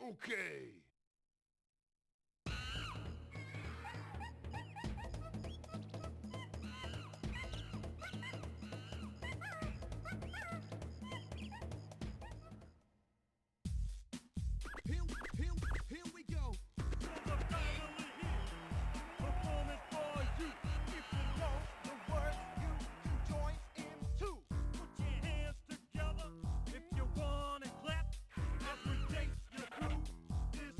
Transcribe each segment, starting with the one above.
Okay. Here, here, here we go. Performing for you. If you know the words, you can join in too. Put your hands together if you wanna clap. Every day your crew is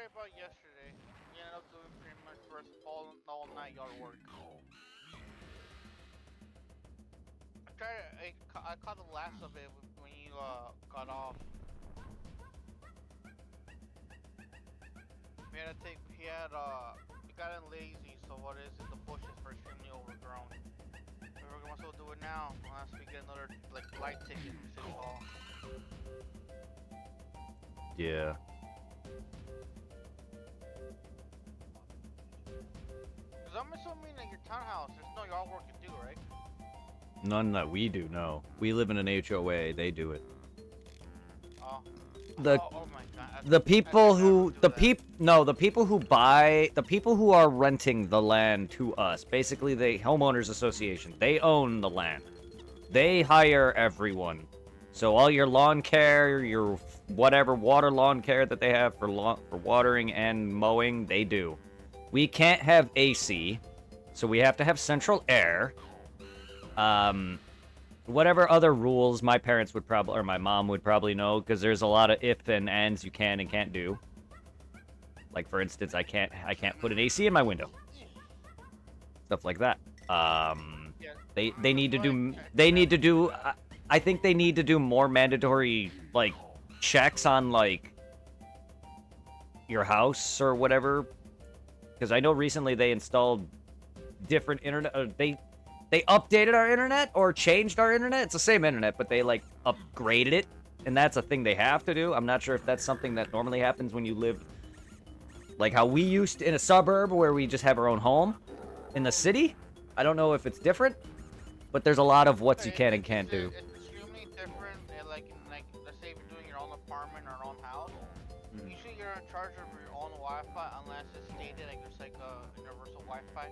right about yesterday. We ended up doing pretty much first all night yard work. I caught the last of it when you got off. We got in lazy, so what is it? The bushes were extremely overgrown. We're gonna also do it now, unless we get another like light ticket from City Hall. Yeah. Cause I'm assuming that your townhouse, there's no yard work to do, right? None that we do, no. We live in an HOA, they do it. Oh. The Oh my god. the people I who could never do that. the people who are renting the land to us, basically the homeowners association, they own the land. They hire everyone. So all your lawn care, your whatever water lawn care that they have for watering and mowing, they do. We can't have AC, so we have to have central air. Whatever other rules my parents would probably, or my mom would probably know, because there's a lot of if and ands you can and can't do. Like for instance, I can't put an AC in my window. Stuff like that. Yeah. They need to do I think they need to do more mandatory like checks on like your house or whatever. Because I know recently they installed different internet. They updated our internet or changed our internet. It's the same internet, but they like upgraded it, and that's a thing they have to do. I'm not sure if that's something that normally happens when you live like how we used in a suburb where we just have our own home. In the city, I don't know if it's different, but there's a lot of what you can and can't do. It's extremely different. Like let's say if you're doing your own apartment or own house, usually you're in charge of your own Wi-Fi unless it's stated like there's like a universal Wi-Fi.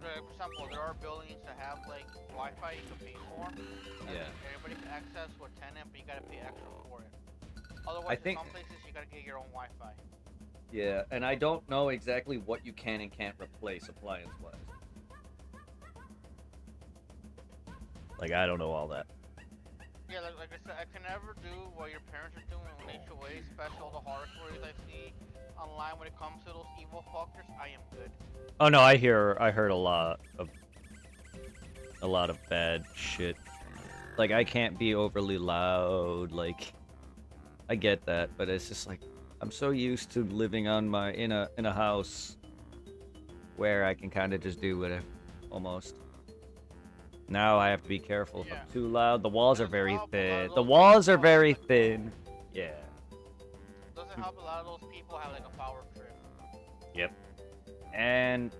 For example, there are buildings that have like Wi-Fi you can pay for. Yeah. Everybody can access with tenant, but you gotta pay extra for it. Otherwise, in some places you gotta get your own Wi-Fi. Yeah, and I don't know exactly what you can and can't replace appliance-wise. Like, I don't know all that. Yeah, like I said, I can never do what your parents are doing on HOA, especially all the horror stories I see online when it comes to those evil fuckers. I am good. Oh no, I heard a lot of bad shit. Like I can't be overly loud, like I get that, but it's just like I'm so used to living on in a house where I can kind of just do whatever almost. Now I have to be careful if I'm too loud. The walls are very thin. The walls are very thin. Yeah. Doesn't help a lot of those people have like a power trip. Yep. And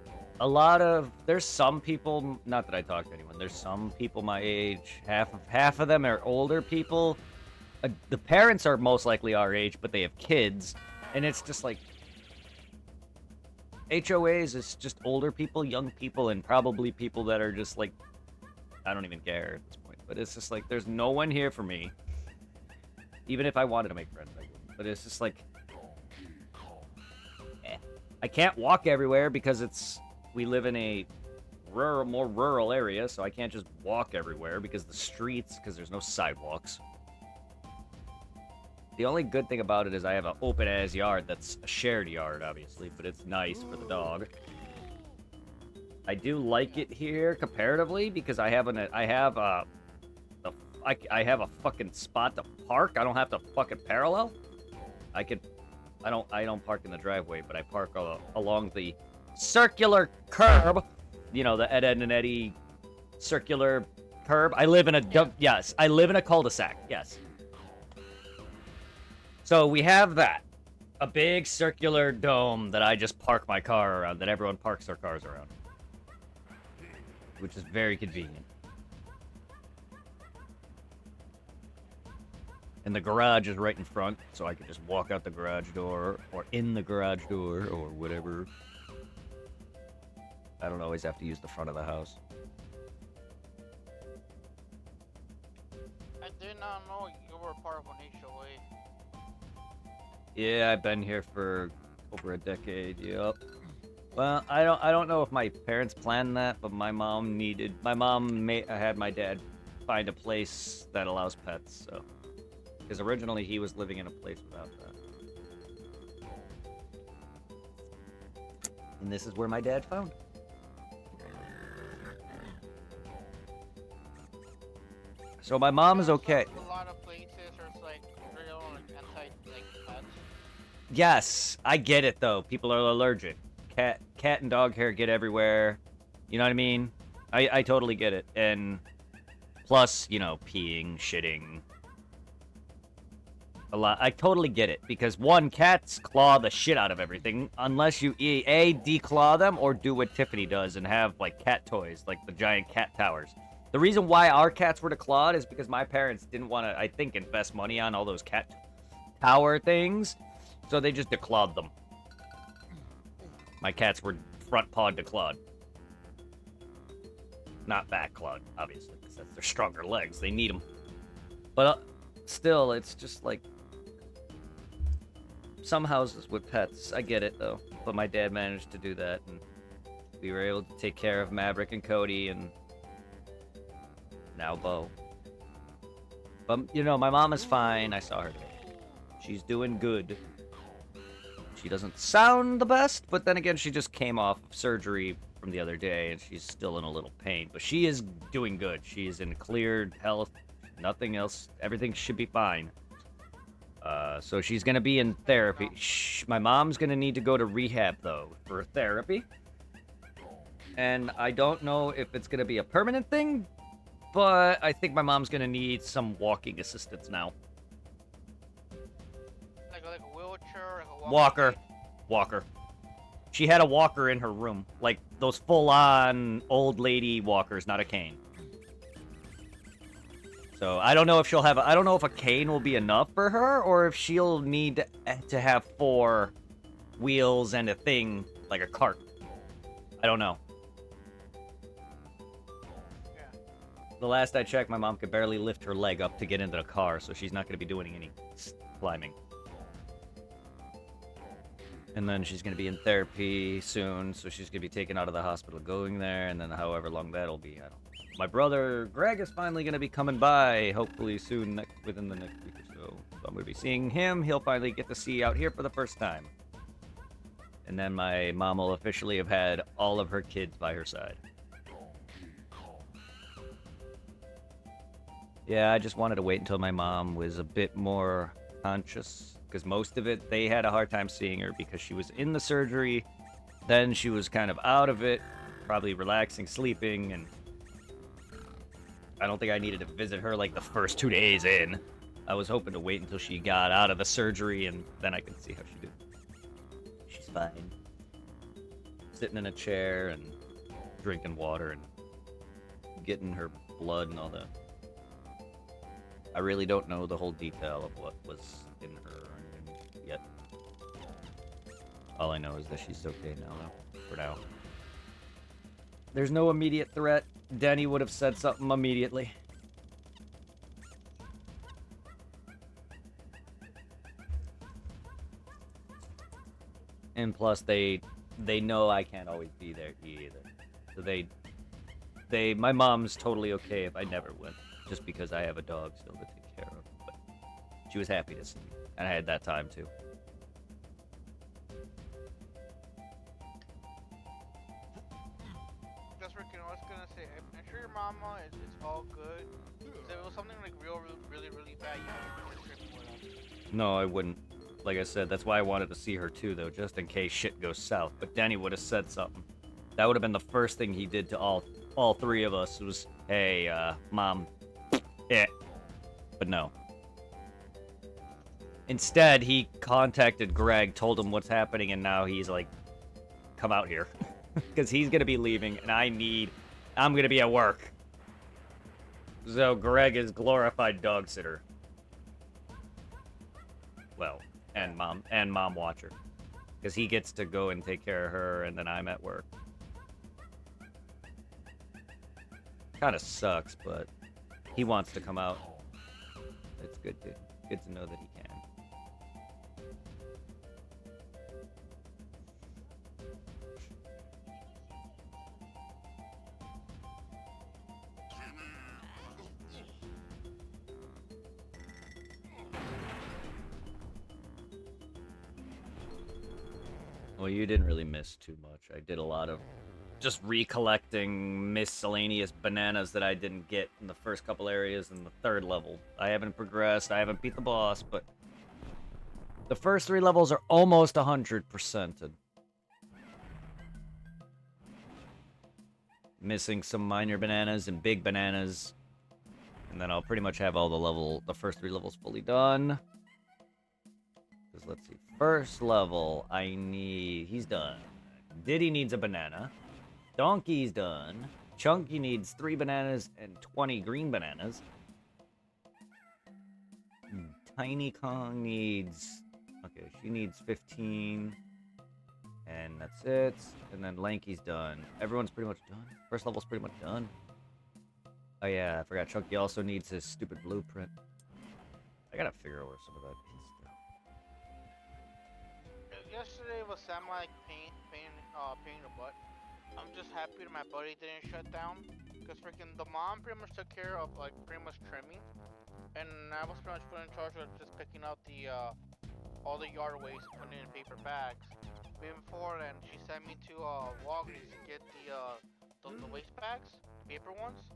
there's some people, not that I talk to anyone, there's some people my age, half of them are older people. The parents are most likely our age, but they have kids, and it's just like HOAs is just older people, young people, and probably people that are just like, I don't even care at this point, but it's just like there's no one here for me. Even if I wanted to make friends, I wouldn't. But it's just like I can't walk everywhere because we live in a more rural area, so I can't just walk everywhere because because there's no sidewalks. The only good thing about it is I have an open-ass yard that's a shared yard, obviously, but it's nice for the dog. I do like it here comparatively because I have a fucking spot to park. I don't have to fucking parallel. I don't park in the driveway, but I park along the circular curb. You know, the Ed and Eddie circular curb. I live in a cul-de-sac. Yes. So we have that. A big circular dome that I just park my car around, that everyone parks their cars around. Which is very convenient. And the garage is right in front, so I can just walk out the garage door, or in the garage door, or whatever. I don't always have to use the front of the house. I did not know you were part of an HOA. Yeah, I've been here for over a decade, yep. Well, I don't know if my parents planned that, but my mom had my dad find a place that allows pets, so. Because originally he was living in a place without that. And this is where my dad found. So my mom is okay. A lot of places where it's like real anti like pets. Yes, I get it though. People are allergic. Cat and dog hair get everywhere. You know what I mean? I totally get it. And plus, you know, peeing, shitting. A lot. I totally get it because one, cats claw the shit out of everything unless you declaw them or do what Tiffany does and have like cat toys, like the giant cat towers. The reason why our cats were declawed is because my parents didn't want to, I think, invest money on all those cat tower things, so they just declawed them. My cats were front paw declawed. Not back clawed, obviously, because that's their stronger legs. They need them. But still, it's just like some houses with pets. I get it, though. But my dad managed to do that, and we were able to take care of Maverick and Cody, and now Bo. But, you know, my mom is fine. I saw her today. She's doing good. She doesn't sound the best, but then again, she just came off of surgery from the other day, and she's still in a little pain. But she is doing good. She's in cleared health. Nothing else. Everything should be fine. So she's going to be in therapy. My mom's going to need to go to rehab, though, for therapy. And I don't know if it's going to be a permanent thing, but I think my mom's going to need some walking assistance now. Like a wheelchair, like a Walker. Walker. She had a walker in her room. Like those full-on old lady walkers, not a cane. So I don't know if she'll have I don't know if a cane will be enough for her or if she'll need to have 4 wheels and a thing like a cart. I don't know. Yeah. The last I checked, my mom could barely lift her leg up to get into the car, so she's not going to be doing any climbing. And then she's going to be in therapy soon, so she's going to be taken out of the hospital going there, and then however long that'll be, I don't know. My brother Greg is finally going to be coming by, hopefully soon, within the next week or so. So I'm going to be seeing him. He'll finally get to see out here for the first time. And then my mom will officially have had all of her kids by her side. Yeah, I just wanted to wait until my mom was a bit more conscious, because most of it, they had a hard time seeing her because she was in the surgery, then she was kind of out of it, probably relaxing, sleeping, and I don't think I needed to visit her like the first 2 days in. I was hoping to wait until she got out of the surgery, and then I could see how she did. She's fine. Sitting in a chair and drinking water and getting her blood and all that. I really don't know the whole detail of what was in her or anything yet. All I know is that she's okay now, though, for now. There's no immediate threat. Denny would have said something immediately. And plus, they know I can't always be there either. So my mom's totally okay if I never went, just because I have a dog still to take care of. But she was happy to see me, and I had that time too. That's what I was gonna say. I'm sure your mama is all good. If it was something like really bad, you would trip for that. No, I wouldn't. Like I said, that's why I wanted to see her too, though, just in case shit goes south. But Denny would have said something. That would have been the first thing he did to all 3 of us. Was, hey, mom, But no. Instead, he contacted Greg, told him what's happening, and now he's like, come out here. Because he's going to be leaving, and I'm going to be at work. So Greg is glorified dog sitter. Well, and mom watcher. Because he gets to go and take care of her, and then I'm at work. Kind of sucks, but he wants to come out. It's good to know that he can. Well, you didn't really miss too much. I did a lot of just recollecting miscellaneous bananas that I didn't get in the first couple areas in the third level. I haven't progressed, I haven't beat the boss, but the first 3 levels are almost 100%. Missing some minor bananas and big bananas. And then I'll pretty much have all the first 3 levels fully done. Because let's see, first level, he's done. Diddy needs a banana. Donkey's done. Chunky needs 3 bananas and 20 green bananas. Tiny Kong needs... Okay, she needs 15. And that's it. And then Lanky's done. Everyone's pretty much done. First level's pretty much done. Oh yeah, I forgot Chunky also needs his stupid blueprint. I gotta figure out where some of that is. Yesterday was pain in the butt. I'm just happy that my buddy didn't shut down, because freaking the mom pretty much took care of like pretty much trimming, and I was pretty much put in charge of just picking out the all the yard waste and putting it in paper bags. Before then, she sent me to Walgreens to get the waste bags, the paper ones.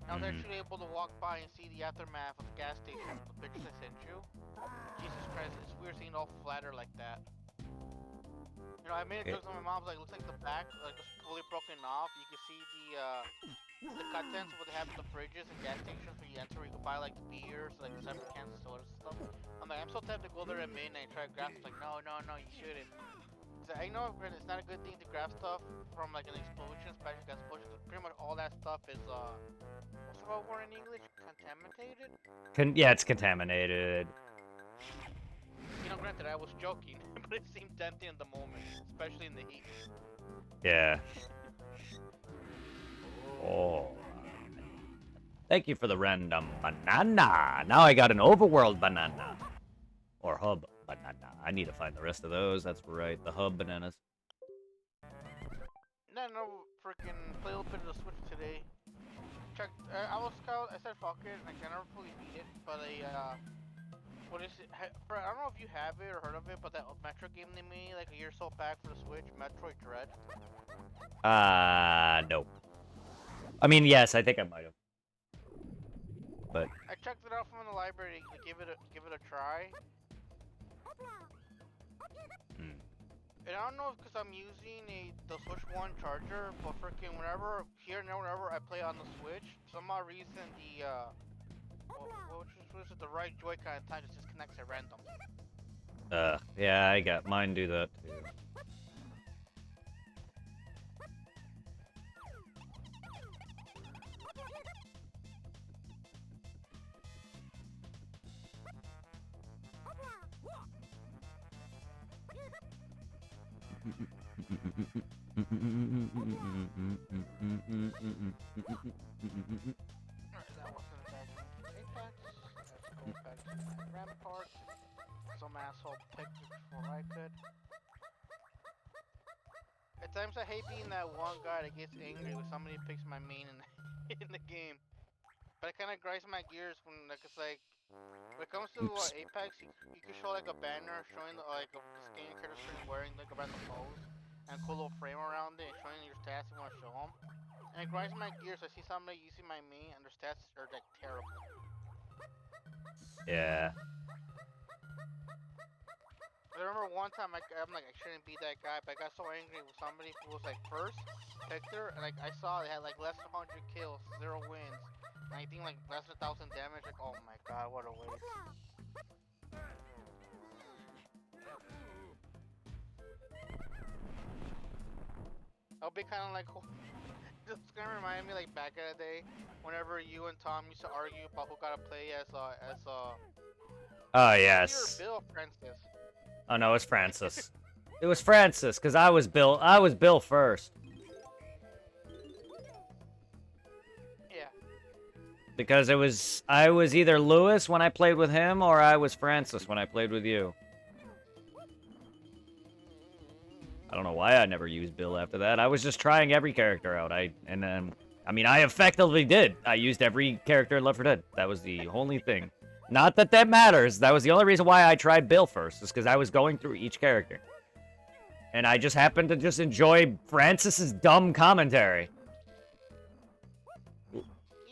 I was actually able to walk by and see the aftermath of the gas station, the pictures I sent you. Jesus Christ, it's weird seeing it all flatter like that. You know, I made a joke with my mom, like, looks like the back, like, it's fully broken off. You can see the contents of what they have in the fridges and gas stations when you enter, where you can buy, like, beers, like, separate cans of soda and stuff. I'm like, I'm so tempted to go there at midnight and try to grab stuff. Like, no, you shouldn't. I know it's not a good thing to grab stuff from, like, an explosion, especially gas explosions. Pretty much all that stuff is, what's the word in English? Contaminated? Yeah, it's contaminated. You know, granted, I was joking, but it seemed tempting in the moment, especially in the heat. Yeah. Oh. Thank you for the random banana. Now I got an overworld banana. Or hub banana. I need to find the rest of those. That's right, the hub bananas. No, freaking play a little bit of the Switch today. I said fuck it, like, I never fully beat it, but what is it? I don't know if you have it or heard of it, but that Metro game they made like a year or so back for the Switch, Metroid Dread. No. I mean, yes, I think I might have. But I checked it out from the library to give it a try. And I don't know if because I'm using the Switch 1 charger, but freaking whenever I play on the Switch, for some odd reason the the right Joy-Con at times just disconnects at random. Yeah, I got mine do that too. Some asshole picked it before I could. At times I hate being that one guy that gets angry when somebody picks my main in the game. But it kind of grinds my gears when, like, it's like, when it comes to Apex, you can show like a banner showing like a skin character wearing like a random pose and a cool little frame around it and showing your stats you want to show them. And it grinds my gears. I see somebody using my main and their stats are like terrible. Yeah. I remember one time I'm like, I shouldn't be that guy, but I got so angry with somebody who was like first, picked her, and like I saw they had like less than 100 kills, 0 wins, and I think like less than 1,000 damage. Like, oh my god, what a waste. I'll be kind of like, this is gonna remind me like back in the day, whenever you and Tom used to argue about who got to play as Oh yes. Bill Francis. Oh no, it's Francis. It was Francis, because I was Bill first. Yeah. Because I was either Lewis when I played with him, or I was Francis when I played with you. I don't know why I never used Bill after that. I was just trying every character out. I mean, I effectively did. I used every character in Left 4 Dead. That was the only thing. Not that that matters. That was the only reason why I tried Bill first, is because I was going through each character. And I just happen to just enjoy Francis's dumb commentary.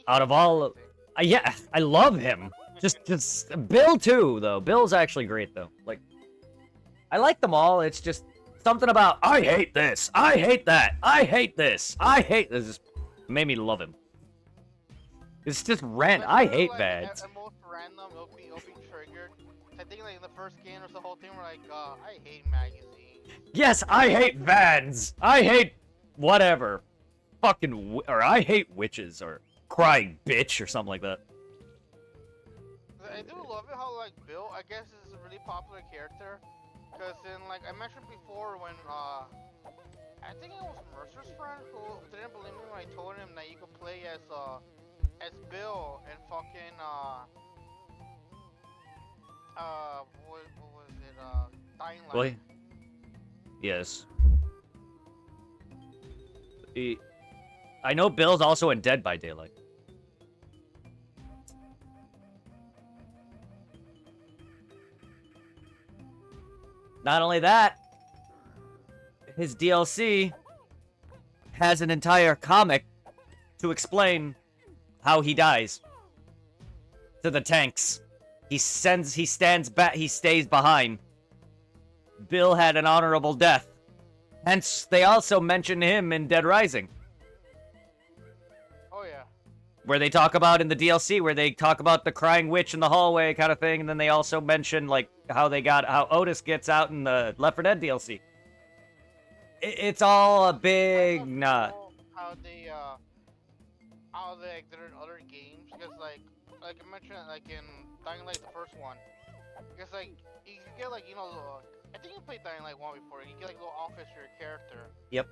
Out of all... yeah, I love him. Just Bill too, though. Bill's actually great, though. Like, I like them all. It's just something about, I hate this. I hate that. I hate this. I hate this. Just made me love him. It's just random. I hate Vads. At most random, it'll be triggered. I think like in the first game or the whole thing, we're like, I hate magazines. Yes, I hate Vads. I hate whatever. Fucking, or I hate witches, or crying bitch, or something like that. I do love it how like Bill, I guess, is a really popular character. Cause in like I mentioned before when I think it was Mercer's friend who didn't believe me when I told him that you could play as Bill and fucking what was it, Dying Light. Really? Yes. I know Bill's also in Dead by Daylight. Not only that, his DLC has an entire comic to explain how he dies to the tanks. He stands back, he stays behind. Bill had an honorable death. Hence, they also mention him in Dead Rising. Oh yeah. Where they talk about in the DLC, where they talk about the crying witch in the hallway kind of thing, and then they also mention, like, how Otis gets out in the Left 4 Dead DLC. It's all a big nut. How they like, they're in other games, because like I mentioned, like in Dying Light, the first one, because like you get like, you know, I think you played Dying Light 1 before. You get like little outfits for your character. Yep.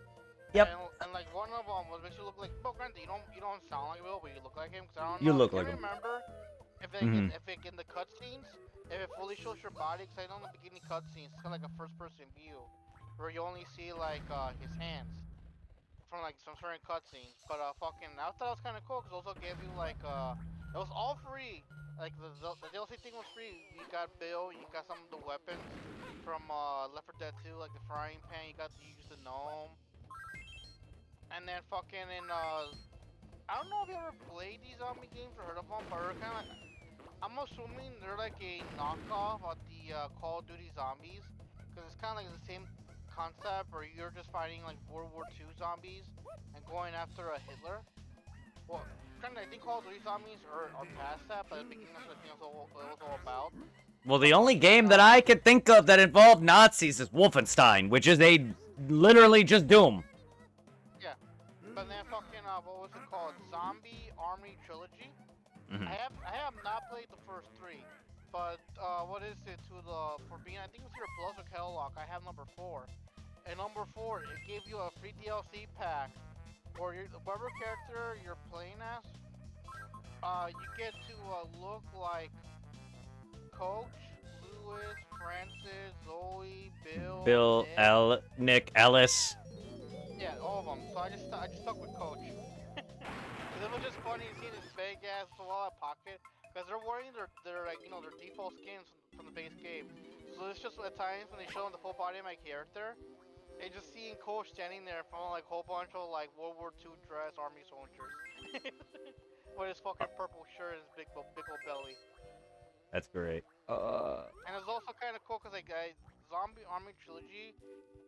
And like one of them was makes you look like Bill. Granted, you don't sound like Bill, but you look like him. Cause I don't know. You look like him. Remember if it in the cutscenes, if it fully shows your body? Cause I know in the beginning cutscenes, it's kind of like a first-person view, where you only see like his hands from like some certain cutscenes. But fucking, I thought it was kind of cool, cause it also gave you like it was all free. Like the DLC thing was free. You got Bill, you got some of the weapons from Left 4 Dead 2, like the frying pan. You used the gnome. And then fucking in I don't know if you ever played these zombie games or heard of them, but they're kind of, I'm assuming they're like a knockoff of the Call of Duty zombies, because it's kind of like the same concept where you're just fighting like World War II zombies and going after a Hitler. Well, kind of, I think Call of Duty zombies are past that, but at the beginning that's what I think it was all about. Well, the only game that I could think of that involved Nazis is Wolfenstein, which is literally just Doom. But then fucking what was it called? Zombie Army Trilogy. Mm-hmm. I have not played the first three, but what is it for being? I think it's your Plus or Catalog. I have number 4. And number 4, it gave you a free DLC pack, where whatever character you're playing as, you get to look like Coach, Lewis, Francis, Zoe, Bill, Nick, Ellis. Yeah, all of them. So I just stuck with Coach. Cause it was just funny to see this big ass wallet pocket. Cause they're wearing their like, you know, their default skins from the base game. So it's just at times when they show them the full body of my character, and just seeing Coach standing there from like a whole bunch of like World War II dress army soldiers. With his fucking purple shirt and his big old belly. That's great. And it's also kind of cool cause like Zombie Army Trilogy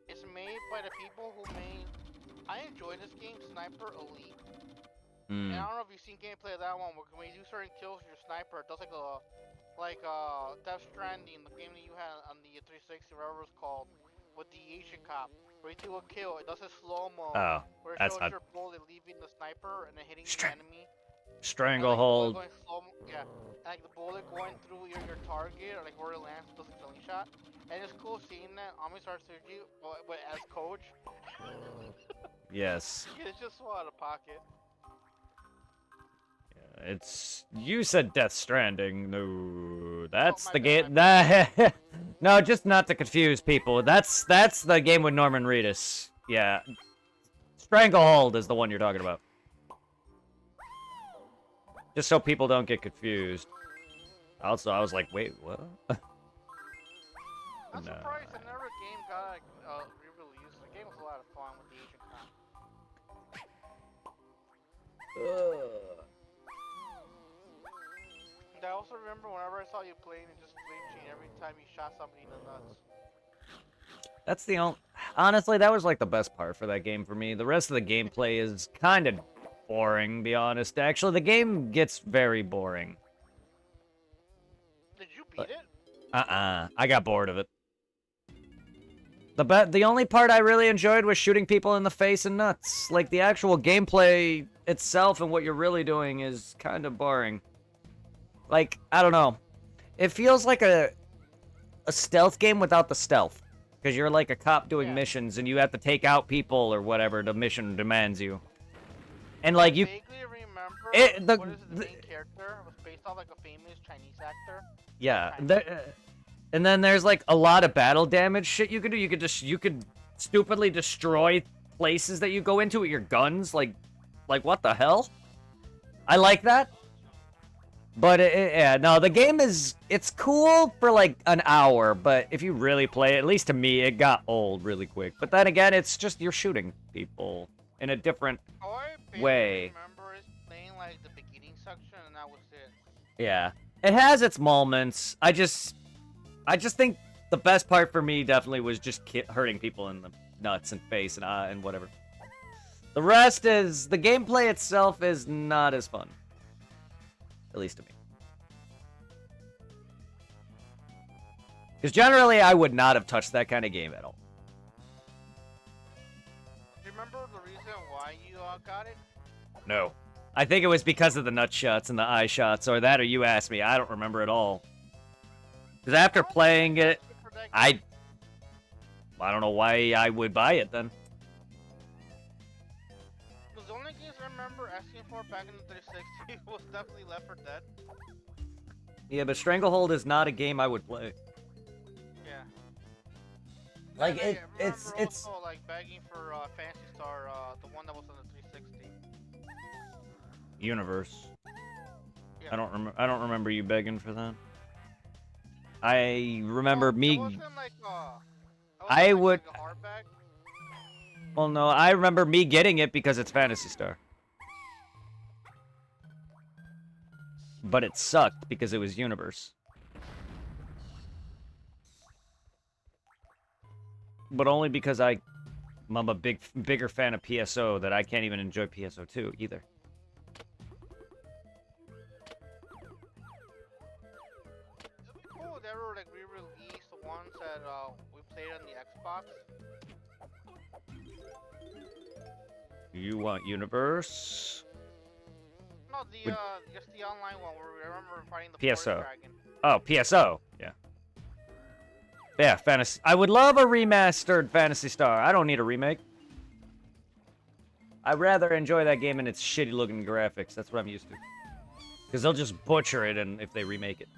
is made by the people who made. I enjoy this game, Sniper Elite. And I don't know if you've seen gameplay of that one, where when you do certain kills with your sniper, it does like Death Stranding, the game that you had on the 360, whatever it's called, with the Asian cop. Where you do a kill, it does a slow-mo. Oh, where it that's shows not... your bullet leaving the sniper and then hitting the enemy. Stranglehold. And, like, yeah, and like the bullet going through your target, or like where it lands, does a killing shot. And it's cool seeing that Amistar Suji, but as Coach. Yes. It's just so out of pocket. Yeah, you said Death Stranding. No, that's the game. No, just not to confuse people. That's the game with Norman Reedus. Yeah. Stranglehold is the one you're talking about. Just so people don't get confused. Also, I was like, wait, what? I'm surprised another game got like, re-released. The game was a lot of fun with the Asian cop. And I also remember whenever I saw you playing and just flinching every time you shot somebody in the nuts. That's the only... Honestly, that was like the best part for that game for me. The rest of the gameplay is kind of boring, to be honest. Actually, the game gets very boring. Did you beat it? I got bored of it. The only part I really enjoyed was shooting people in the face and nuts. Like, the actual gameplay itself and what you're really doing is kind of boring. Like, I don't know. It feels like a stealth game without the stealth. Because you're like a cop doing missions and you have to take out people or whatever the mission demands you. And like you... I vaguely remember what is the main character was based off like a famous Chinese actor. Yeah. And then there's like a lot of battle damage shit you could do. You could stupidly destroy places that you go into with your guns. Like what the hell? I like that. But yeah, no, the game it's cool for like an hour, but if you really play it, at least to me, it got old really quick. But then again, it's just you're shooting people in a different way. I remember is playing like the beginning section, and that was it. Yeah, it has its moments. I just think the best part for me definitely was just hurting people in the nuts and face and whatever. The rest is the gameplay itself is not as fun. At least to me. Because generally, I would not have touched that kind of game at all. Do you remember the reason why you got it? No. I think it was because of the nut shots and the eye shots, or that, or you asked me. I don't remember at all. Because after playing it, I don't know why I would buy it then. The only games I remember asking for back in the 360 was definitely Left 4 Dead. Yeah, but Stranglehold is not a game I would play. Yeah. Like it's also like begging for Phantasy Star, the one that was on the 360. Universe. Yeah. I don't remember you begging for that. I remember me. It wasn't like I would. Like a hardback. Well, no, I remember me getting it because it's Phantasy Star. But it sucked because it was Universe. But only because I'm a bigger fan of PSO that I can't even enjoy PSO 2 either. It'd be cool if they were like re-released the ones that we played on the Xbox. You want Universe? No, just the online one where we remember fighting the PSO. Forest Dragon. Oh, PSO. Yeah. Yeah, Fantasy. I would love a remastered Phantasy Star. I don't need a remake. I'd rather enjoy that game in its shitty looking graphics. That's what I'm used to. Because they'll just butcher it if they remake it.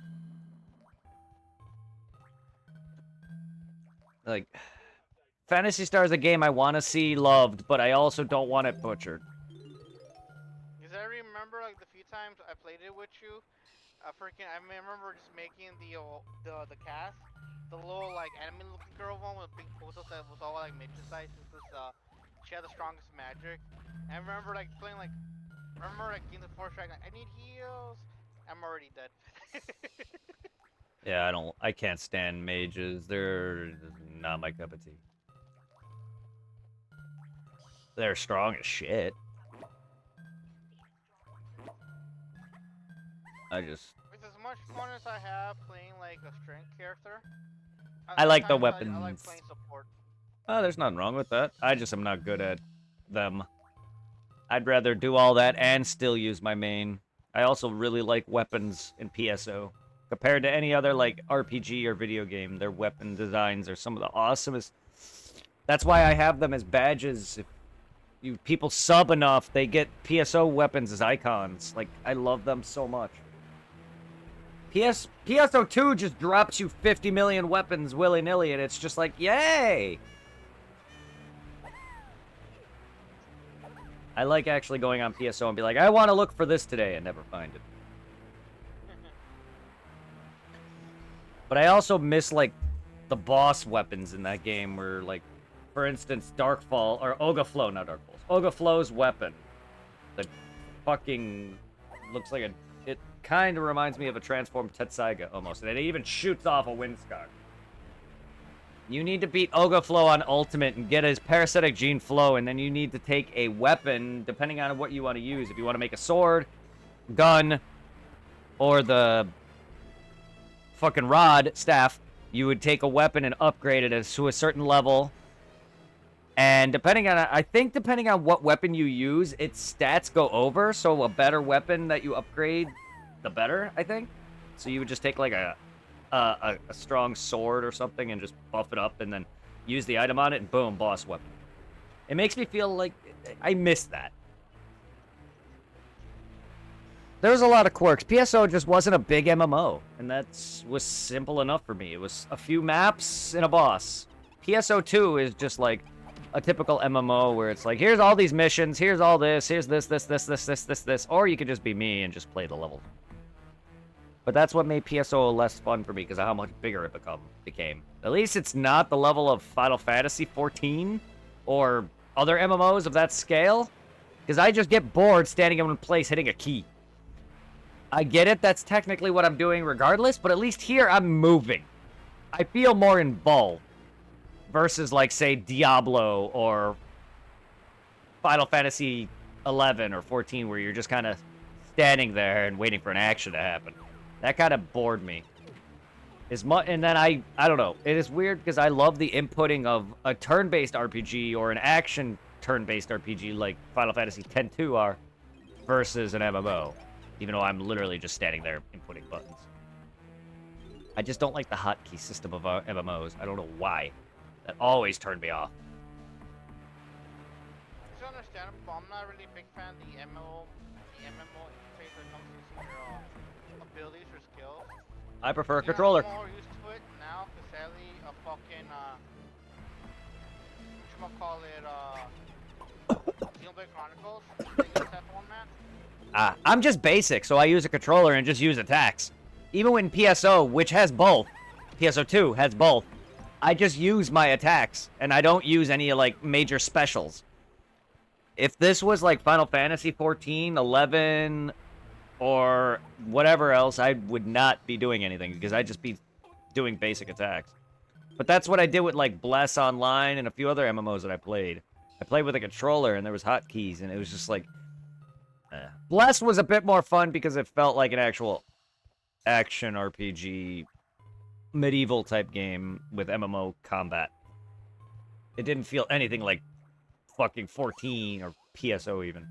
Like, Phantasy Star is a game I want to see loved, but I also don't want it butchered. Because I remember like the few times I played it with you, I remember just making the cast, the little like anime looking girl one with big poses that was all like midget sized because she had the strongest magic. And I remember like playing like, in the Forest Dragon, I need heals. I'm already dead. Yeah, I can't stand mages. They're not my cup of tea. They're strong as shit. With as much fun as I have playing like a strength character, I like the sometimes weapons. I like playing support. Oh, there's nothing wrong with that. I just am not good at them. I'd rather do all that and still use my main. I also really like weapons in PSO. Compared to any other like RPG or video game, their weapon designs are some of the awesomest. That's why I have them as badges. If people sub enough, they get PSO weapons as icons. Like, I love them so much. PSO 2 just drops you 50 million weapons willy-nilly, and it's just like, yay! I like actually going on PSO and be like, I want to look for this today, and never find it. But I also miss, like, the boss weapons in that game were like, for instance, Darkfall or Ogaflow, not Darkfall. Ogaflow's weapon. The fucking looks like a. It kind of reminds me of a transformed Tetsaiga almost, and it even shoots off a windscar. You need to beat Ogaflow on Ultimate and get his Parasitic Gene Flow, and then you need to take a weapon, depending on what you want to use. If you want to make a sword, gun, or the fucking rod, staff, you would take a weapon and upgrade it to a certain level. And depending on what weapon you use, its stats go over, so a better weapon that you upgrade, the better, I think. So you would just take like a strong sword or something and just buff it up and then use the item on it and boom, boss weapon. It makes me feel like I miss that. There's a lot of quirks. PSO just wasn't a big MMO, and that was simple enough for me. It was a few maps and a boss. PSO 2 is just like a typical MMO where it's like, here's all these missions, here's all this, here's this, or you could just be me and just play the level. But that's what made PSO less fun for me, because of how much bigger it became. At least it's not the level of Final Fantasy 14 or other MMOs of that scale, because I just get bored standing in one place hitting a key. I get it, that's technically what I'm doing regardless, but at least here I'm moving. I feel more involved. Versus, like, say, Diablo or Final Fantasy 11 or 14, where you're just kind of standing there and waiting for an action to happen. That kind of bored me. And then I don't know. It is weird because I love the inputting of a turn-based RPG or an action turn-based RPG like Final Fantasy X-2 are versus an MMO. Even though I'm literally just standing there inputting buttons. I just don't like the hotkey system of MMOs. I don't know why. That always turned me off. It's understandable. I'm not really a big fan of the MMO interface when it comes to your abilities or skills. I prefer a controller. I'm more used to it now, because sadly, a fucking, Xenoblade Chronicles, they use that format. I'm just basic, so I use a controller and just use attacks. Even when PSO, which has both, PSO 2 has both, I just use my attacks, and I don't use any, like, major specials. If this was, like, Final Fantasy 14, 11, or whatever else, I would not be doing anything, because I'd just be doing basic attacks. But that's what I did with, like, Bless Online and a few other MMOs that I played. I played with a controller, and there was hotkeys, and it was just like... Bless was a bit more fun because it felt like an actual action RPG medieval type game with MMO combat. It didn't feel anything like fucking 14 or PSO even.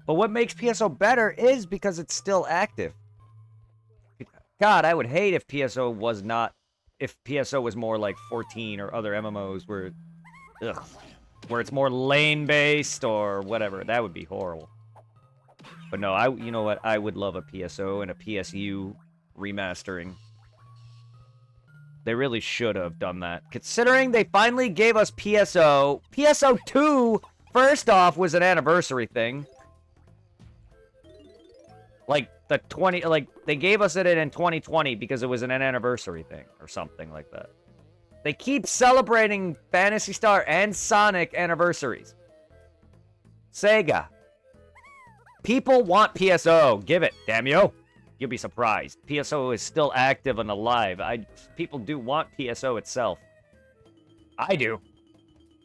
But what makes PSO better is because it's still active. God, I would hate if PSO was not... If PSO was more like 14 or other MMOs where... Ugh. Where it's more lane-based or whatever. That would be horrible. But no, you know what? I would love a PSO and a PSU remastering. They really should have done that. Considering they finally gave us PSO. PSO 2, first off, was an anniversary thing. Like, they gave us it in 2020 because it was an anniversary thing. Or something like that. They keep celebrating Phantasy Star and Sonic anniversaries. Sega. People want PSO. Give it, damn you. You'll be surprised. PSO is still active and alive. People do want PSO itself. I do.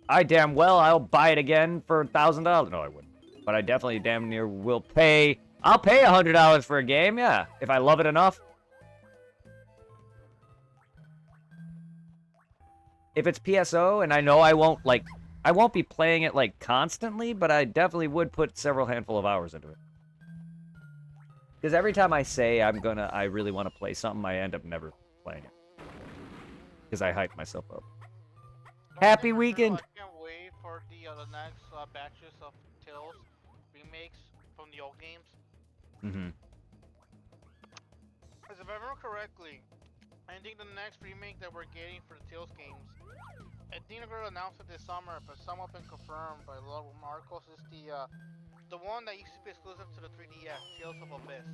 I damn well, I'll buy it again for $1,000. No, I wouldn't. But I definitely damn near will pay. I'll pay $100 for a game, yeah. If I love it enough. If it's PSO, and I know I won't be playing it, like, constantly, but I definitely would put several handful of hours into it. Because every time I say I really want to play something, I end up never playing it. Because I hype myself up. Happy weekend! I can't wait for the next batches of Tales remakes from the old games. Mm-hmm. Because if I remember correctly, I think the next remake that we're getting for the Tales games, I think they're going to announce it this summer, but some have been confirmed by a lot of articles, is the one that used to be exclusive to the 3DS, Tales of Abyss.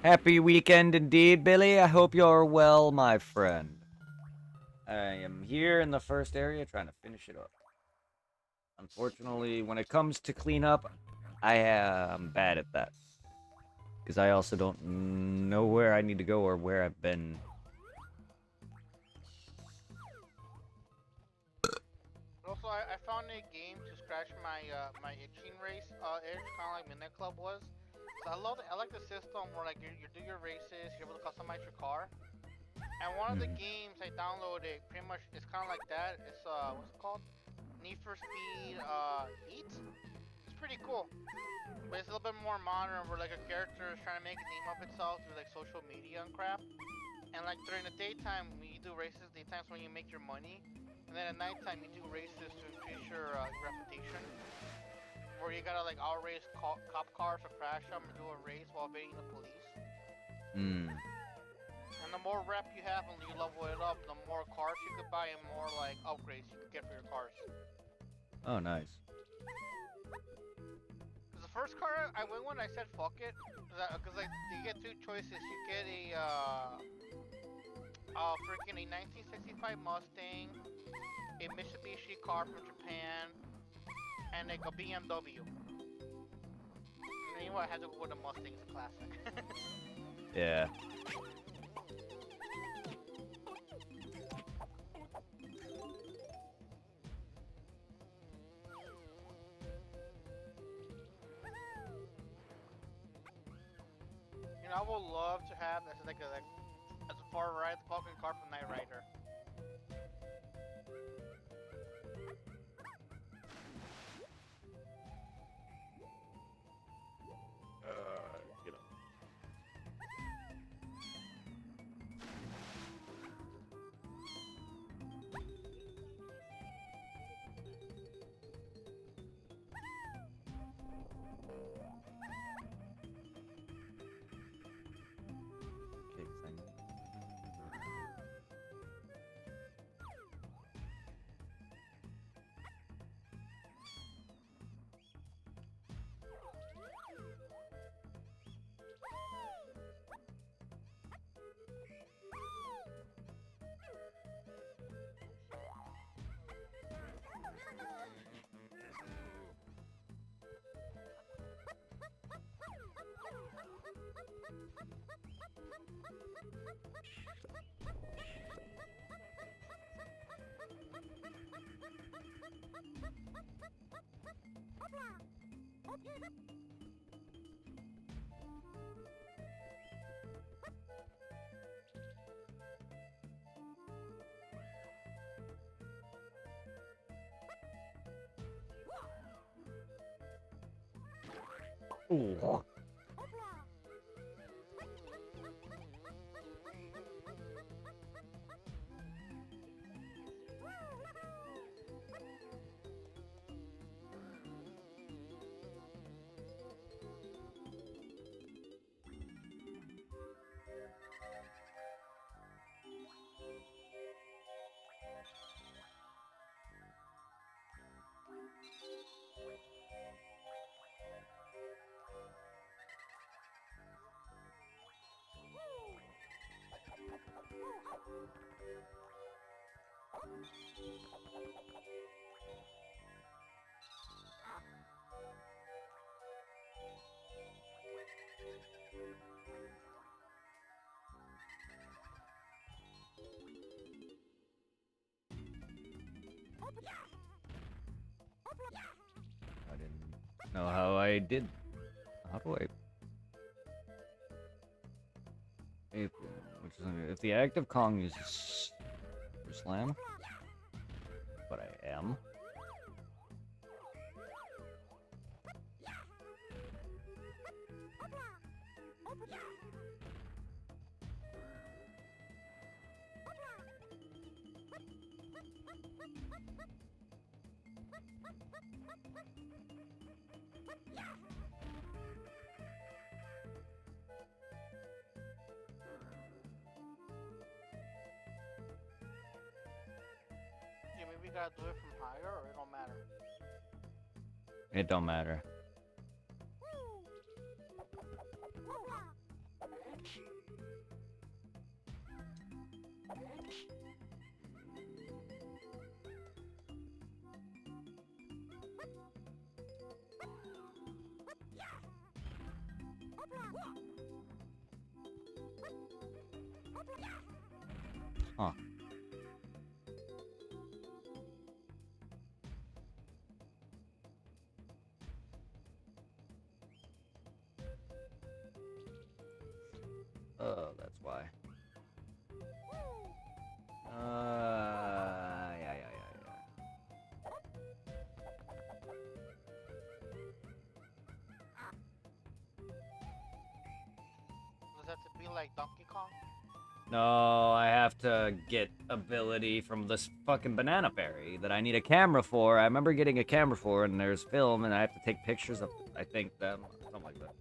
Happy weekend indeed, Billy. I hope you're well, my friend. I am here in the first area trying to finish it up. Unfortunately, when it comes to cleanup, I am bad at that. Because I also don't know where I need to go or where I've been. Also, I found a game to scratch my my itching race itch, kind of like Midnight Club was. So I like the system where like you do your races, you're able to customize your car. And one of the games I downloaded, pretty much, it's kind of like that. It's what's it called? Need for Speed Heat. It's pretty cool, but it's a little bit more modern, where like a character is trying to make a name of itself through like social media and crap. And like during the daytime, when you do races, daytime's when you make your money, and then at nighttime you do races to increase your reputation. Where you gotta like outrace cop cars or crash them or do a race while evading the police. Hmm. And the more rep you have and you level it up, the more cars you could buy and more like upgrades you could get for your cars. Oh, nice. Cause the first car I went with, I said fuck it, cause like you get two choices. You get freaking a 1965 Mustang, a Mitsubishi car from Japan, and like a BMW. And you know what? I had to go with a Mustang, it's a classic. Yeah. You know, I would love to have this like as a far ride, the Falcon car from Knight Rider. Get up. Okay, thing. Ooh. I didn't know how I did. How do I? If the active Kong uses slam, but I am. Yeah, maybe you gotta do it from higher, or it don't matter. It don't matter. why. Yeah. Does that to be like Donkey Kong? No, I have to get ability from this fucking banana berry that I need a camera for. I remember getting a camera for, and there's film, and I have to take pictures of, I think, them, something like that.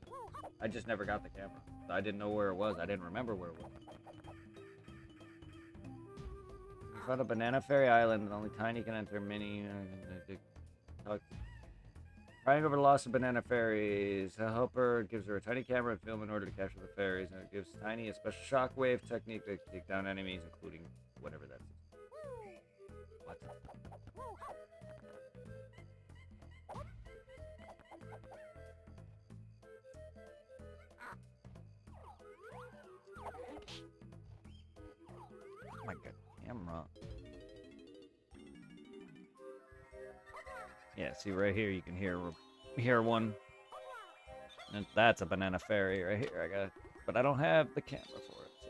I just never got the camera. I didn't know where it was. I didn't remember where it was. I found a banana fairy island, and only Tiny can enter. Mini. Trying over the loss of banana fairies. A helper gives her a tiny camera and film in order to capture the fairies, and it gives Tiny a special shockwave technique to take down enemies, including whatever that is. What? Oh my god, camera. Yeah, see right here, you can hear one. And that's a banana fairy right here. I got, but I don't have the camera for it. So.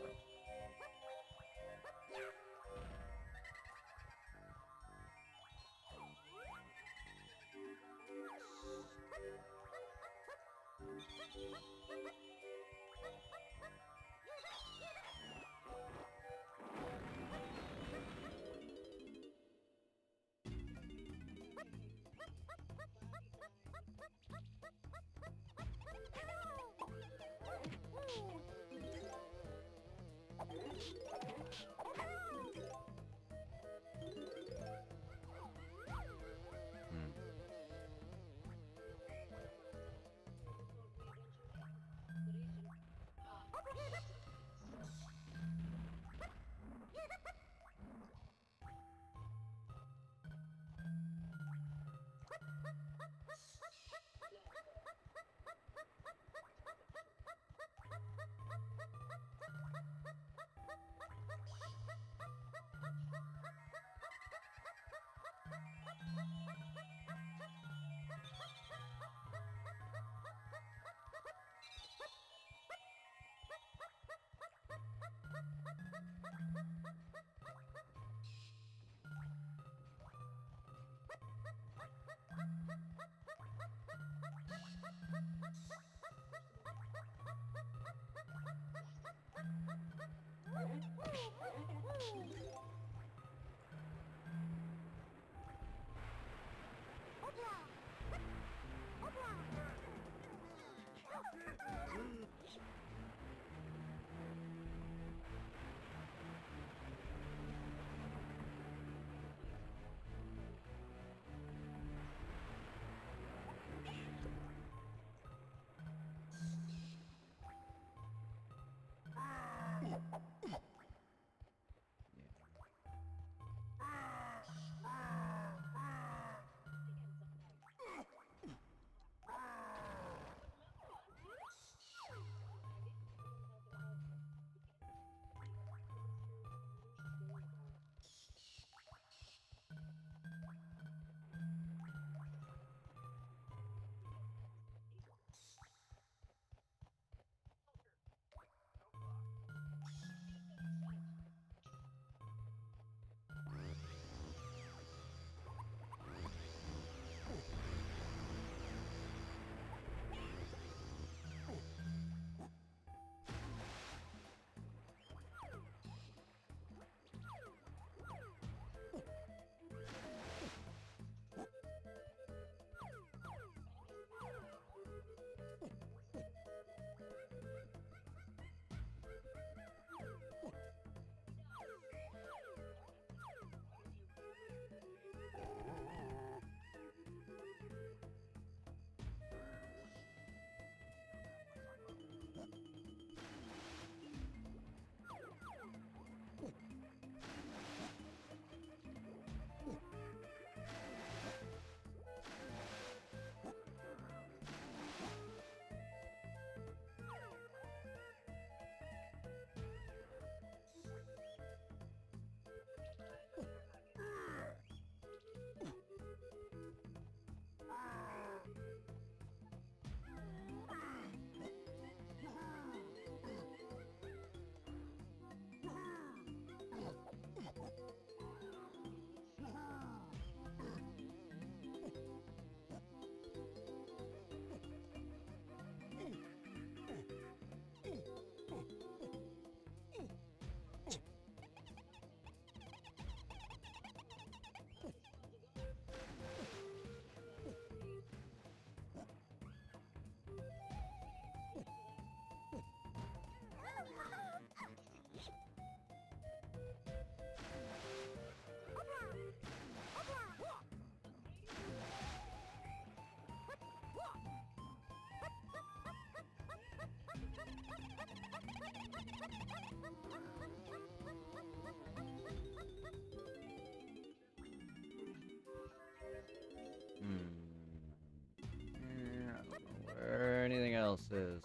is.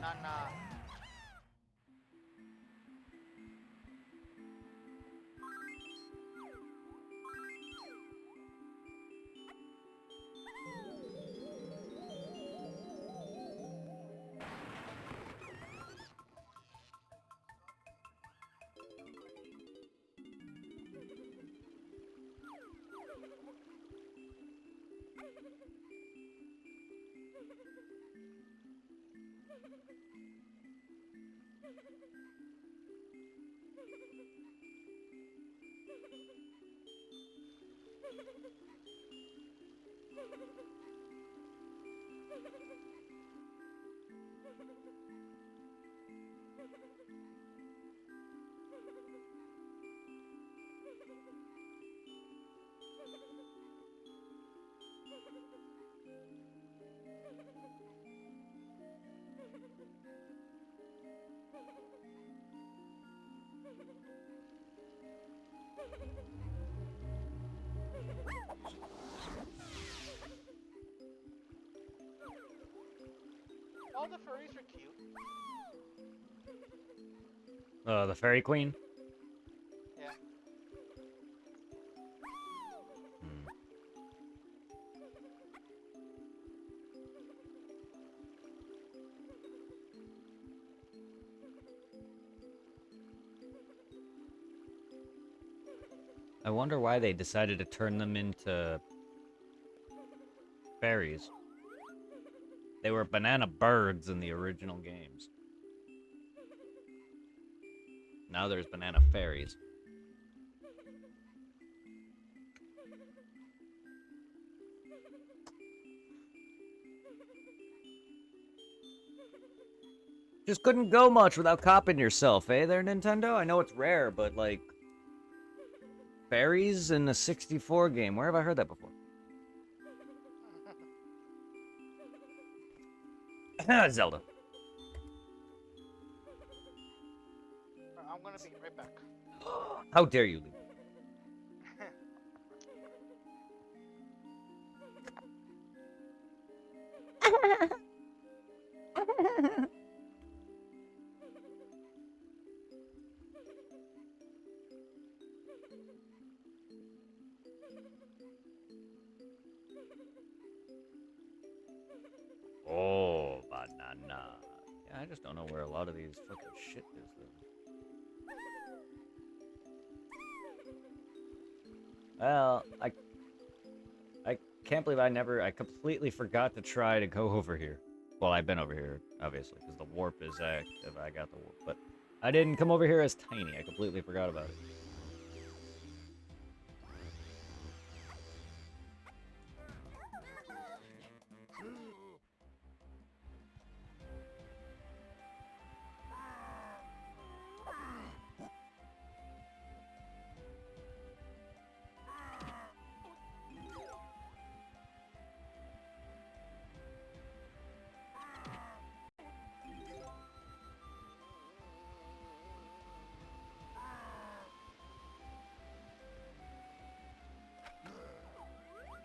Banana. All the furries are cute. The Fairy Queen? Yeah. Hmm. I wonder why they decided to turn them into fairies. They were banana birds in the original games. Now there's banana fairies. Just couldn't go much without copping yourself, eh there, Nintendo? I know it's rare, but like... Fairies in a 64 game. Where have I heard that before? Zelda. I'm gonna be right back. How dare you leave? Oh, banana. Yeah, I just don't know where a lot of these fucking shit is, though. Well, I can't believe I completely forgot to try to go over here. Well, I've been over here, obviously, because the warp is active. I got the warp, but I didn't come over here as Tiny. I completely forgot about it.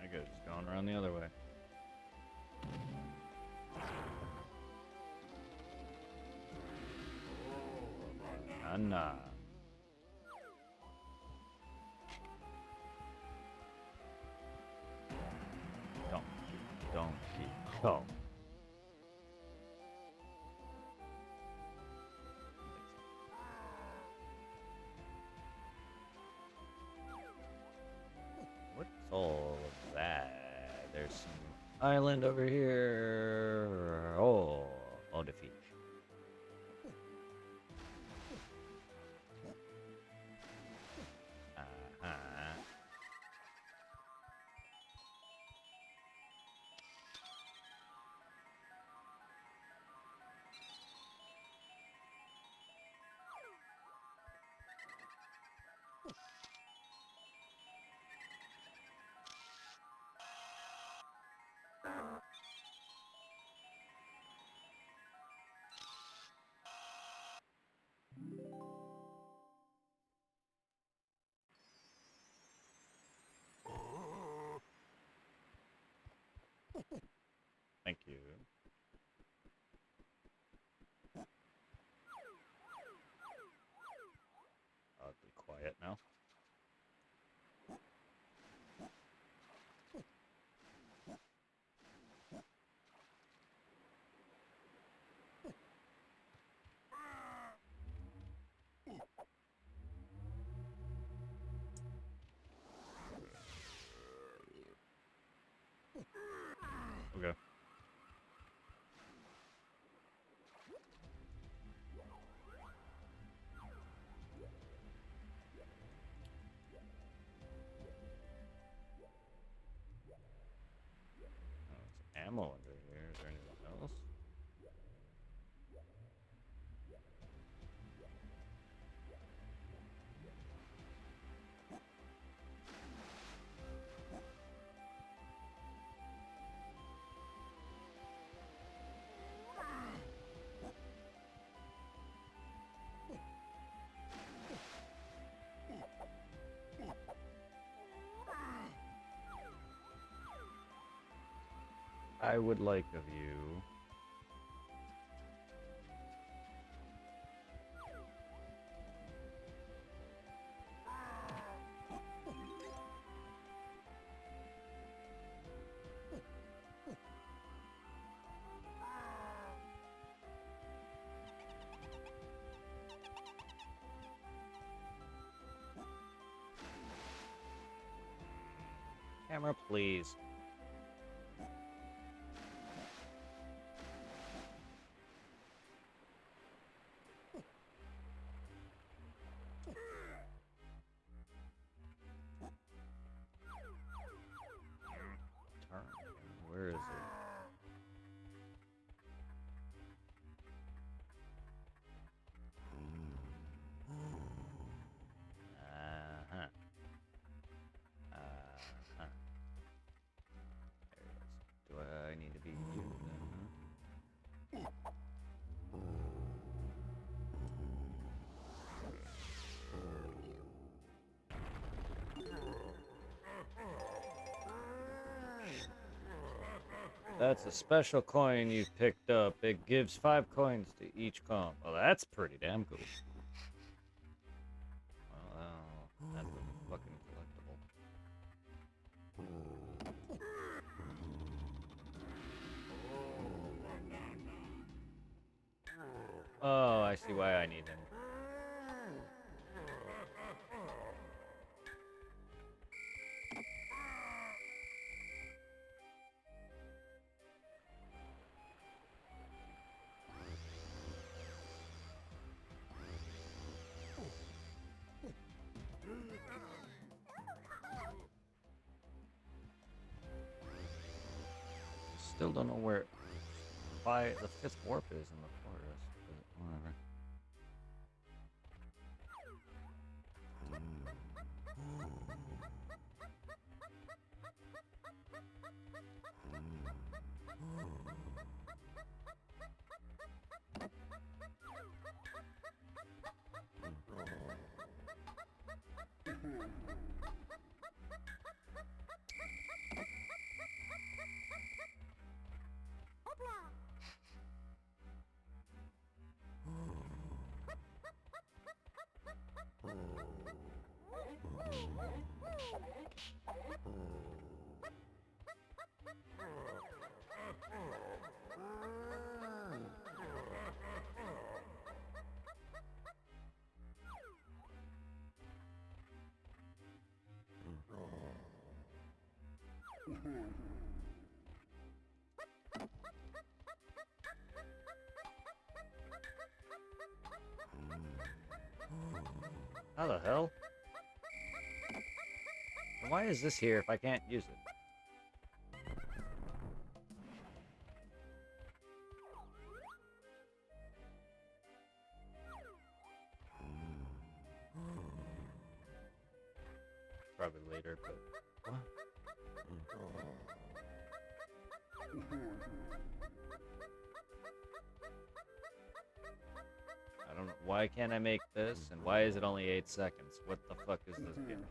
I guess just going around the other way. Anna. Donkey, go. What's all of that? There's some island over here. Oh, defeat. Uh-huh. Thank you. I'll be quiet now. Okay. Oh, there's ammo under here. Is there anything else? I would like of you. Camera, please. Turn. Where is it? Uh-huh. Uh-huh. There it is. Do I need to be you then? That's a special coin you picked up. It gives 5 coins to each comp. Well, that's pretty damn cool. Well, that's a fucking collectible. Oh, I see why I need him. Still don't know where the fifth warp is in the forest, but whatever. How the hell? Why is this here if I can't use it? Probably later, but what? I don't know. Why can't I make this? And why is it only 8 seconds? What the fuck is this game?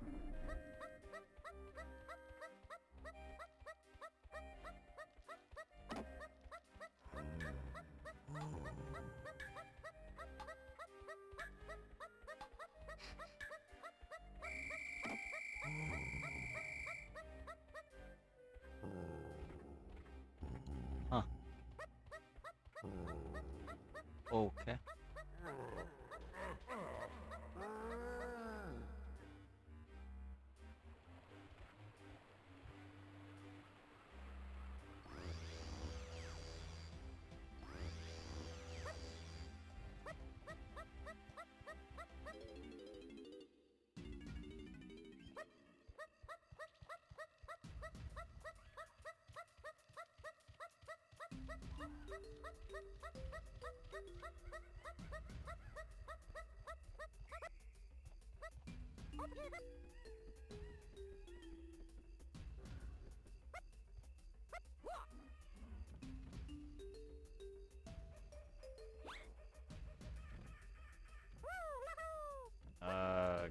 Huh. Okay.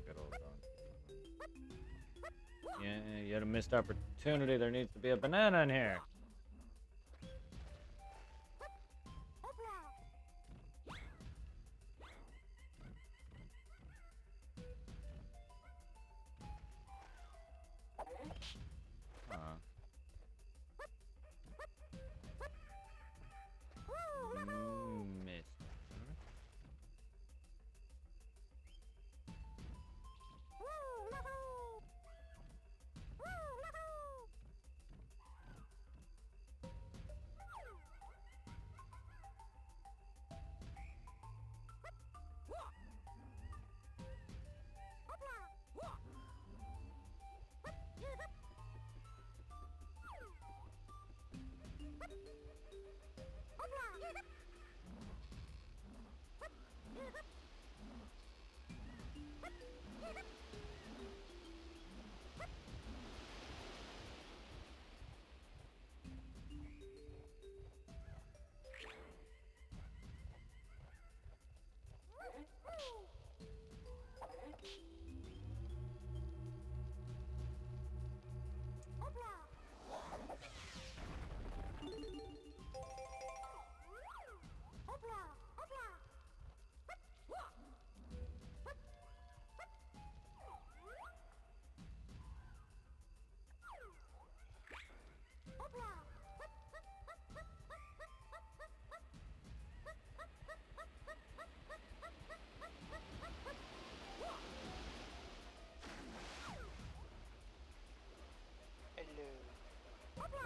Good old donkey. Yeah, you had a missed opportunity. There needs to be a banana in here. Missed.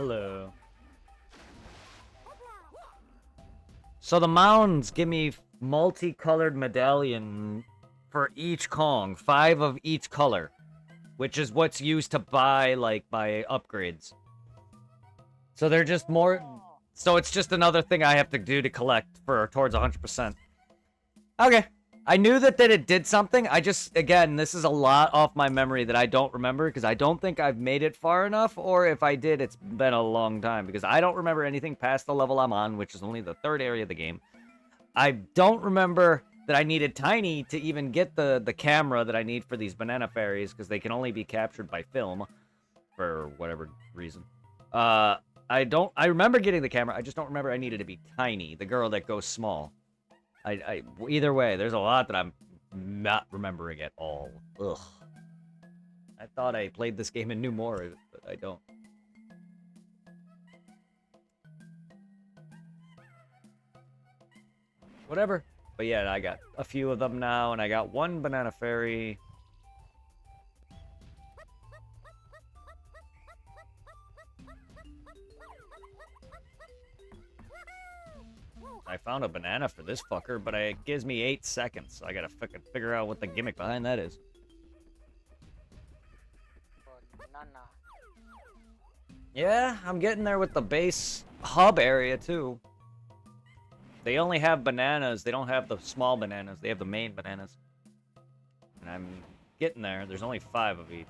Hello. So the mounds give me multicolored medallion for each Kong, 5 of each color, which is what's used to buy upgrades. So they're just more. So it's just another thing I have to do to collect for towards 100%. Okay. I knew that it did something. I just, again, this is a lot off my memory that I don't remember because I don't think I've made it far enough, or if I did, it's been a long time because I don't remember anything past the level I'm on, which is only the 3rd area of the game. I don't remember that I needed Tiny to even get the camera that I need for these banana fairies because they can only be captured by film for whatever reason. I remember getting the camera. I just don't remember I needed to be Tiny, the girl that goes small. Either way, there's a lot that I'm not remembering at all. Ugh. I thought I played this game and knew more, but I don't. Whatever. But yeah, I got a few of them now, and I got 1 banana fairy. I found a banana for this fucker, but it gives me 8 seconds. So I gotta fucking figure out what the gimmick behind that is. Banana. Yeah, I'm getting there with the base hub area, too. They only have bananas. They don't have the small bananas. They have the main bananas. And I'm getting there. There's only 5 of each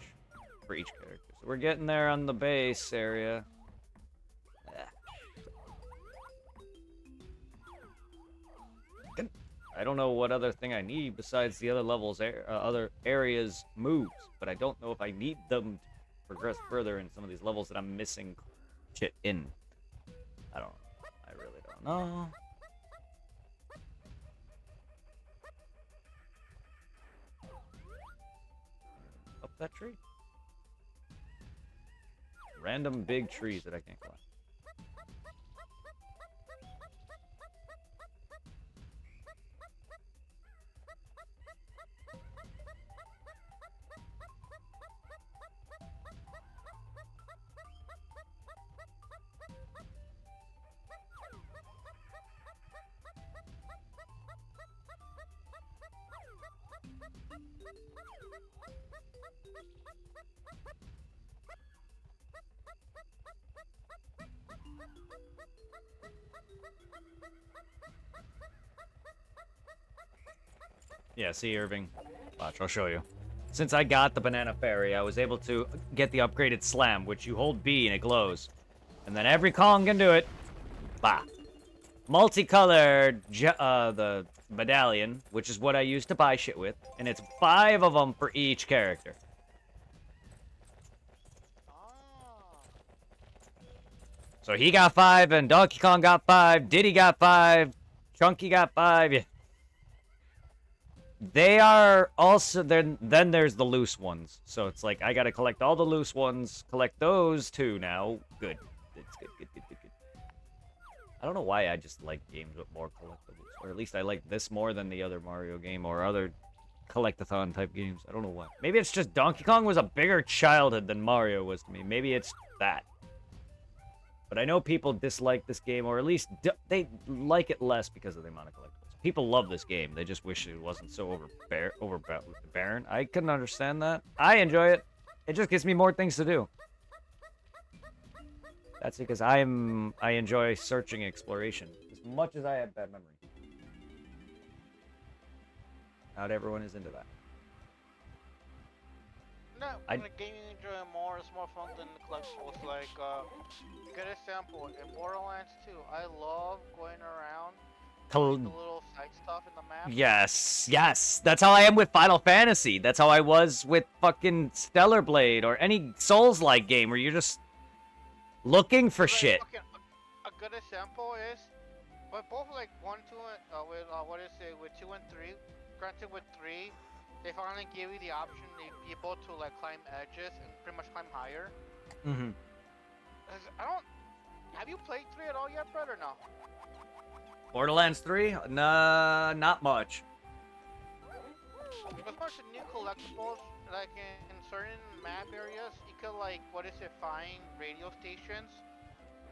for each character. So we're getting there on the base area. I don't know what other thing I need besides the other levels, other areas moves, but I don't know if I need them to progress further in some of these levels that I'm missing shit in. I don't know. I really don't know. Up that tree. Random big trees that I can't climb. Yeah, see, Irving. Watch, I'll show you. Since I got the banana fairy, I was able to get the upgraded slam, which you hold B and it glows. And then every Kong can do it. Bah. Multicolored, the medallion, which is what I use to buy shit with. And it's 5 of them for each character. So he got 5, and Donkey Kong got 5, Diddy got 5, Chunky got 5, yeah. They are also, then there's the loose ones. So it's like, I gotta collect all the loose ones, collect those too now. Good. It's good. I don't know why I just like games with more collectibles. Or at least I like this more than the other Mario game or other collectathon type games. I don't know why. Maybe it's just Donkey Kong was a bigger childhood than Mario was to me. Maybe it's that. But I know people dislike this game, or at least they like it less because of the amount of collectibles. People love this game. They just wish it wasn't so overbearing. I couldn't understand that. I enjoy it. It just gives me more things to do. That's because I enjoy searching and exploration as much as I have bad memory. Not everyone is into that. No, when a game you enjoy more, it's more fun than the collectibles. Like, good example, in Borderlands 2, I love going around the little side stuff in the map. Yes. That's how I am with Final Fantasy. That's how I was with fucking Stellar Blade or any Souls-like game where you're just looking for shit. A good example is, but both like 1, 2, and with 2 and 3. Granted, with 3, they finally gave you the option to be able to like climb edges and pretty much climb higher. Mm-hmm. Have you played 3 at all yet, Brett, or no? Borderlands 3? Nah, not much. With much new collectibles, like in certain map areas, you could like, find radio stations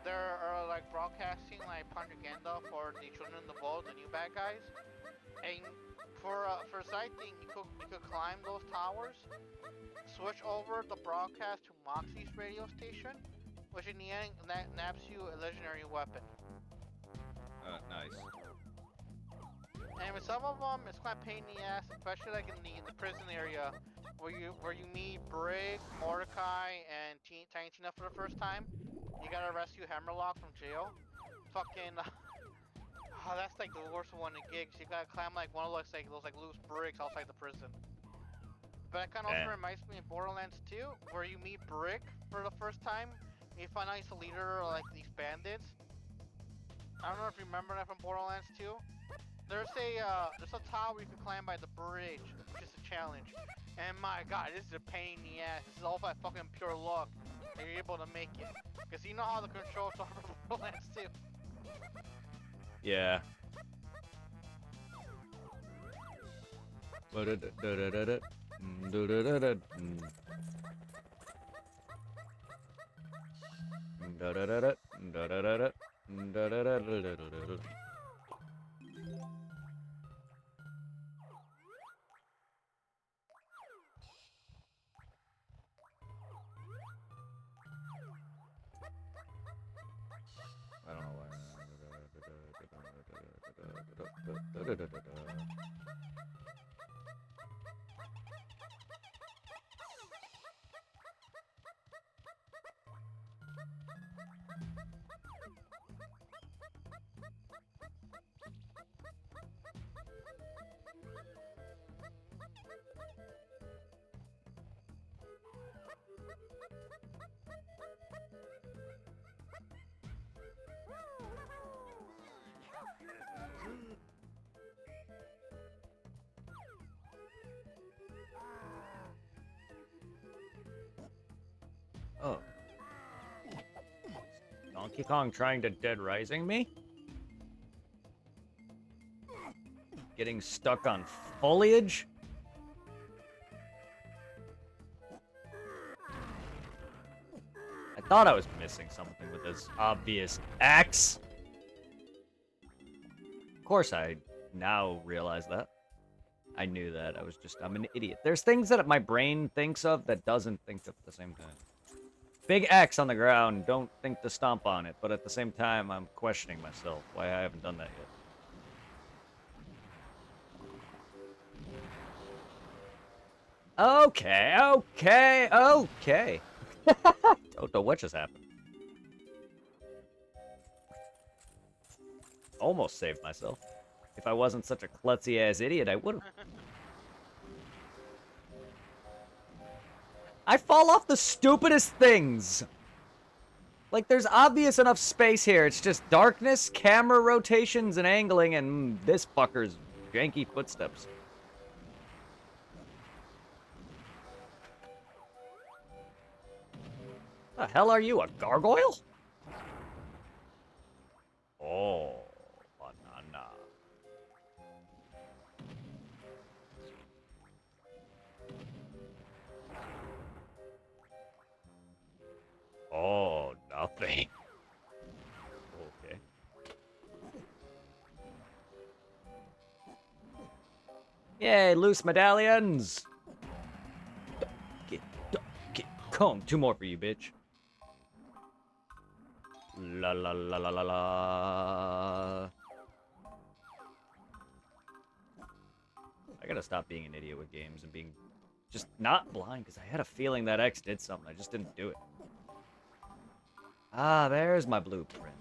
they're like broadcasting like propaganda for the children in the boat, the new bad guys. And for side thing, you could climb those towers, switch over the broadcast to Moxie's radio station, which in the end naps you a legendary weapon. Nice. And with some of them, it's kind of pain in the ass, especially like in the prison area, where you meet Brick, Mordecai, and Tiny Tina for the first time. You gotta rescue Hammerlock from jail. Fucking, oh, that's like the worst one in gigs. You gotta climb like one of those like loose bricks outside the prison. But that kind of also reminds me of Borderlands 2, where you meet Brick for the first time. And you find out he's the leader of like these bandits. I don't know if you remember that from Borderlands 2. There's a tower you can climb by the bridge, which is a challenge. And my god, this is a pain in the ass. This is all by fucking pure luck that you're able to make it. Because you know how the controls are for Borderlands 2. Yeah. I don't know why. Oh. Donkey Kong trying to Dead Rising me? Getting stuck on foliage? I thought I was missing something with this obvious axe. Of course I now realize that. I knew that. I'm an idiot. There's things that my brain thinks of that doesn't think of at the same time. Big X on the ground, don't think to stomp on it, but at the same time, I'm questioning myself why I haven't done that yet. Okay. Don't know what just happened. Almost saved myself. If I wasn't such a klutzy-ass idiot, I would've. I fall off the stupidest things. Like, there's obvious enough space here. It's just darkness, camera rotations, and angling, and this fucker's janky footsteps. The hell are you, a gargoyle? Oh, banana. Oh, nothing. Okay. Yay, loose medallions! Get, Kong, 2 more for you, bitch. La la la la la la. I gotta stop being an idiot with games and being just not blind, because I had a feeling that X did something. I just didn't do it. Ah, there's my blueprint.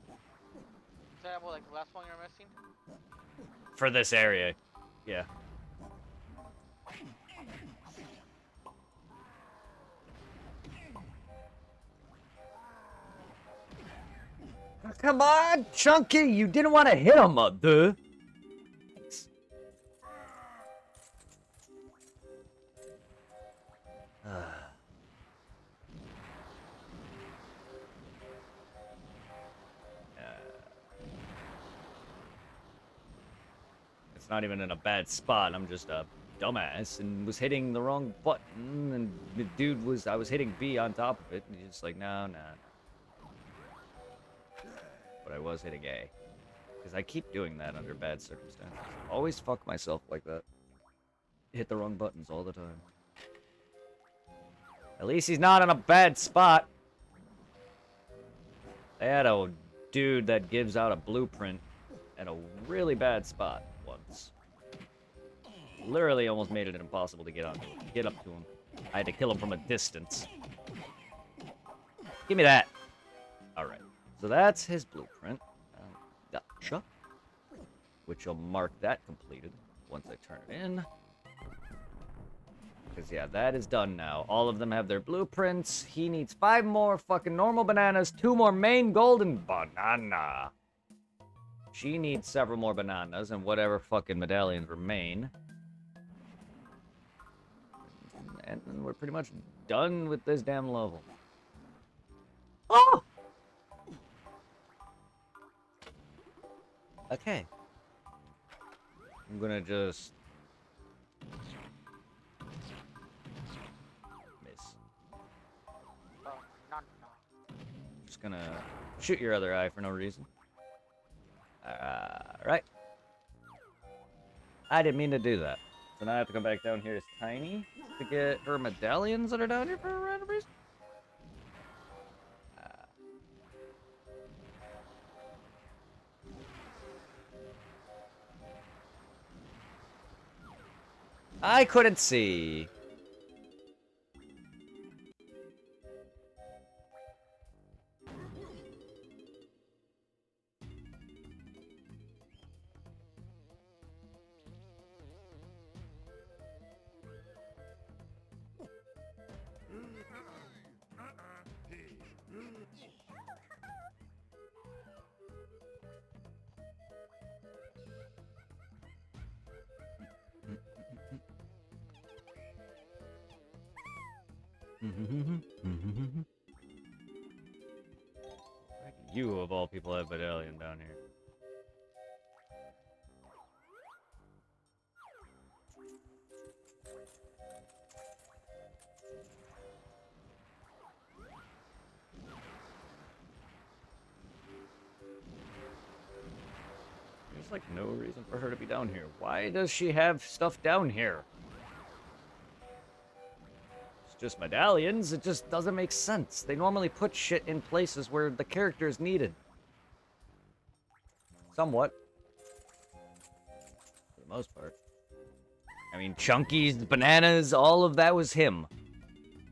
Is that what, like the last one you're missing? For this area, yeah. Come on, Chunky! You didn't want to hit him, duh. Thanks. It's not even in a bad spot. I'm just dumbass and was hitting the wrong button, and the dude was, I was hitting B on top of it, and he's just like, no. But I was hitting A. Because I keep doing that under bad circumstances. Always fuck myself like that. Hit the wrong buttons all the time. At least he's not in a bad spot. They had a dude that gives out a blueprint at a really bad spot once. Literally almost made it impossible to get up to him. I had to kill him from a distance. Give me that. Alright. So that's his blueprint. Gotcha. Which will mark that completed once I turn it in. Because, yeah, that is done now. All of them have their blueprints. He needs 5 more fucking normal bananas, 2 more main golden banana. She needs several more bananas and whatever fucking medallions remain. And we're pretty much done with this damn level. Oh! Okay. I'm gonna just... Just gonna shoot your other eye for no reason. Alright. I didn't mean to do that. So now I have to come back down here as Tiny to get her medallions that are down here for a random reason. I couldn't see. You, of all people, have medallion down here. There's like no reason for her to be down here. Why does she have stuff down here? Just medallions, it just doesn't make sense. They normally put shit in places where the character is needed. Somewhat. For the most part. I mean, Chunky's, bananas, all of that was him.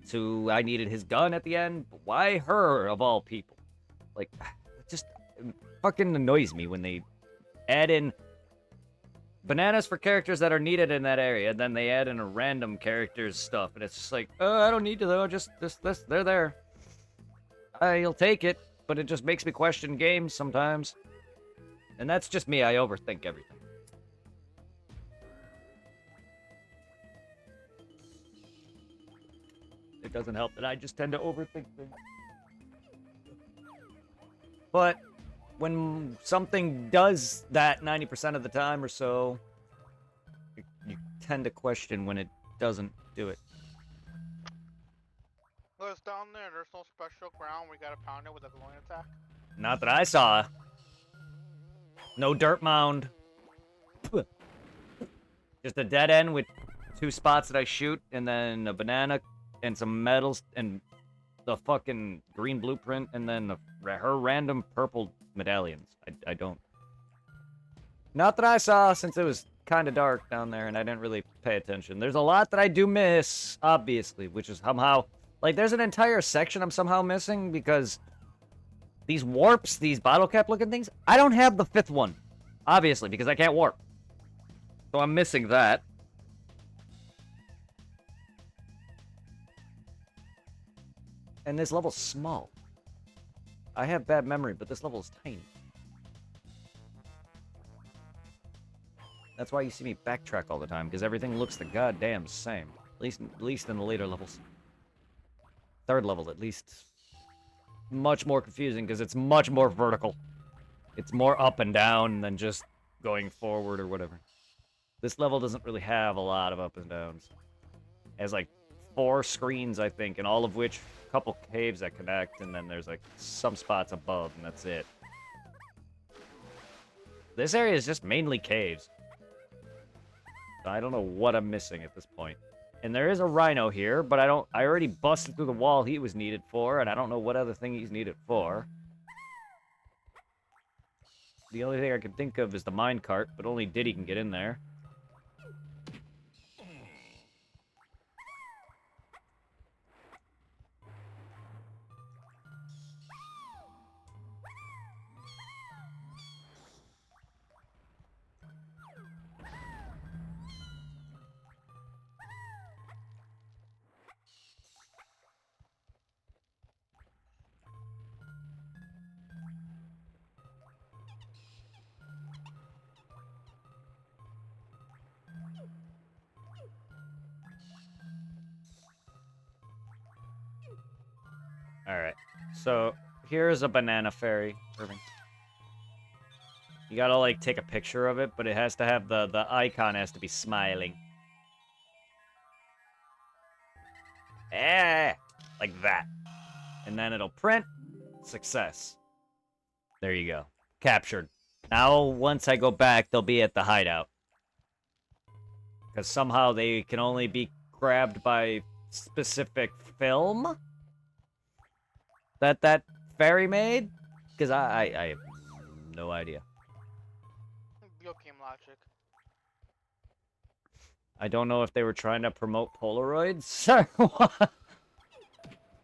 So I needed his gun at the end, but why her, of all people? Like, it just fucking annoys me when they add in bananas for characters that are needed in that area, and then they add in a random character's stuff, and it's just like, oh, I don't need to though, just this, they're there. I'll take it, but it just makes me question games sometimes. And that's just me, I overthink everything. It doesn't help that I just tend to overthink things. But when something does that 90% of the time or so, you tend to question when it doesn't do it. Well, it's down there. There's no special ground where you gotta pound it with a glowing attack. Not that I saw. No dirt mound. Just a dead end with 2 spots that I shoot, and then a banana and some metals and the fucking green blueprint, and then her random purple medallions. I don't. Not that I saw, since it was kind of dark down there and I didn't really pay attention. There's a lot that I do miss, obviously, which is somehow... Like, there's an entire section I'm somehow missing because these warps, these bottle cap looking things, I don't have the 5th one. Obviously, because I can't warp. So I'm missing that. And this level's small. I have bad memory, but this level's tiny. That's why you see me backtrack all the time, because everything looks the goddamn same. At least in the later levels. 3rd level, at least. Much more confusing, because it's much more vertical. It's more up and down than just going forward or whatever. This level doesn't really have a lot of up and downs. It has like 4 screens, I think, and all of which a couple caves that connect, and then there's like some spots above, and that's it. This area is just mainly caves. I don't know what I'm missing at this point. And there is a rhino here, but I already busted through the wall he was needed for, and I don't know what other thing he's needed for. The only thing I can think of is the minecart, but only Diddy can get in there. Alright, so here's a banana fairy. Irving. You gotta, like, take a picture of it, but it has to have the icon has to be smiling. Eh, like that. And then it'll print. Success. There you go. Captured. Now, once I go back, they'll be at the hideout. Because somehow they can only be grabbed by specific film that fairy made? Because I have no idea. Video game logic. I don't know if they were trying to promote Polaroids or what.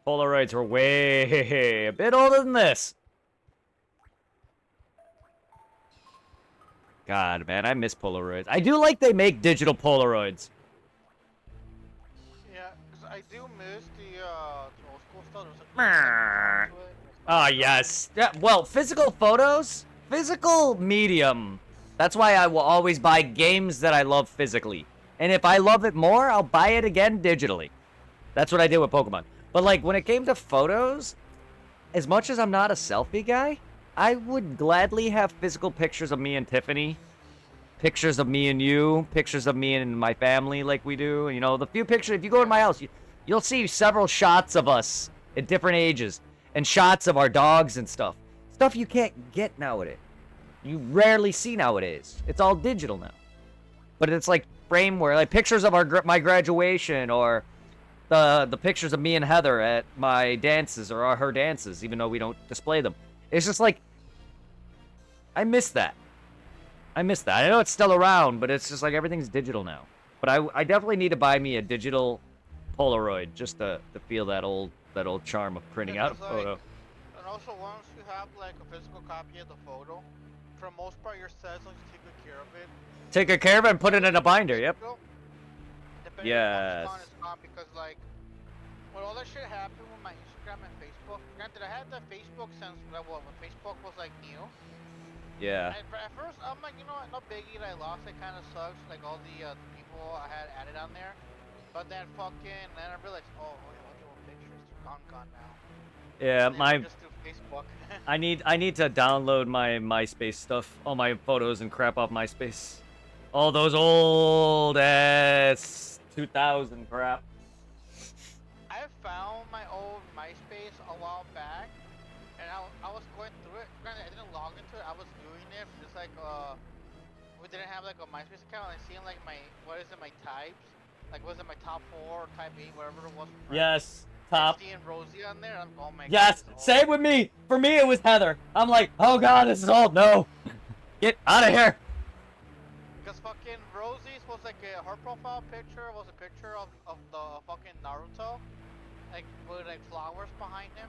Polaroids were way a bit older than this. God, man, I miss Polaroids. I do like they make digital Polaroids. Yeah, because I do miss the old school stuff. There's like Oh, yes. Yeah, well, physical photos, physical medium. That's why I will always buy games that I love physically. And if I love it more, I'll buy it again digitally. That's what I did with Pokemon. But, like, when it came to photos, as much as I'm not a selfie guy, I would gladly have physical pictures of me and Tiffany. Pictures of me and you. Pictures of me and my family like we do. You know, the few pictures, if you go to my house, you'll see several shots of us at different ages. And shots of our dogs and stuff. Stuff you can't get nowadays. You rarely see nowadays. It's all digital now. But it's like frameware, like pictures of my graduation, or the pictures of me and Heather at my dances, or her dances, even though we don't display them. It's just like, I miss that. I miss that. I know it's still around, but it's just like everything's digital now. But I definitely need to buy me a digital Polaroid just to feel that old charm of printing out a photo. And also, once you have like a physical copy of the photo, for the most part, your sets will take good care of it. Take good care of it and put it in a binder. Yep. Depending Yes. on it's gone, because like when all that shit happened with my Instagram and Facebook. Granted, I had the Facebook since when Facebook was like new. Yeah. And at first, I'm like, you know what, no biggie that I lost. It kind of sucks. Like all the people I had added on there. But then then I realized, oh, what the old pictures? They're gone now. Yeah, And then my I just do Facebook. I need to download my MySpace stuff, all my photos and crap off MySpace. All those old ass 2000 crap. I found my old MySpace a while back, and I was going through it. Granted, I didn't log into it. I was doing it just like we didn't have like a MySpace account. And I seen like my my types, like was it my top 4 or type 8, whatever it was. Yes, top. Misty and Rosie on there. Oh my Yes, God, same with me. For me, it was Heather. I'm like, oh god, this is old. No, get out of here. Because fucking Rosie's was like her profile picture was a picture of the fucking Naruto, like with like flowers behind him.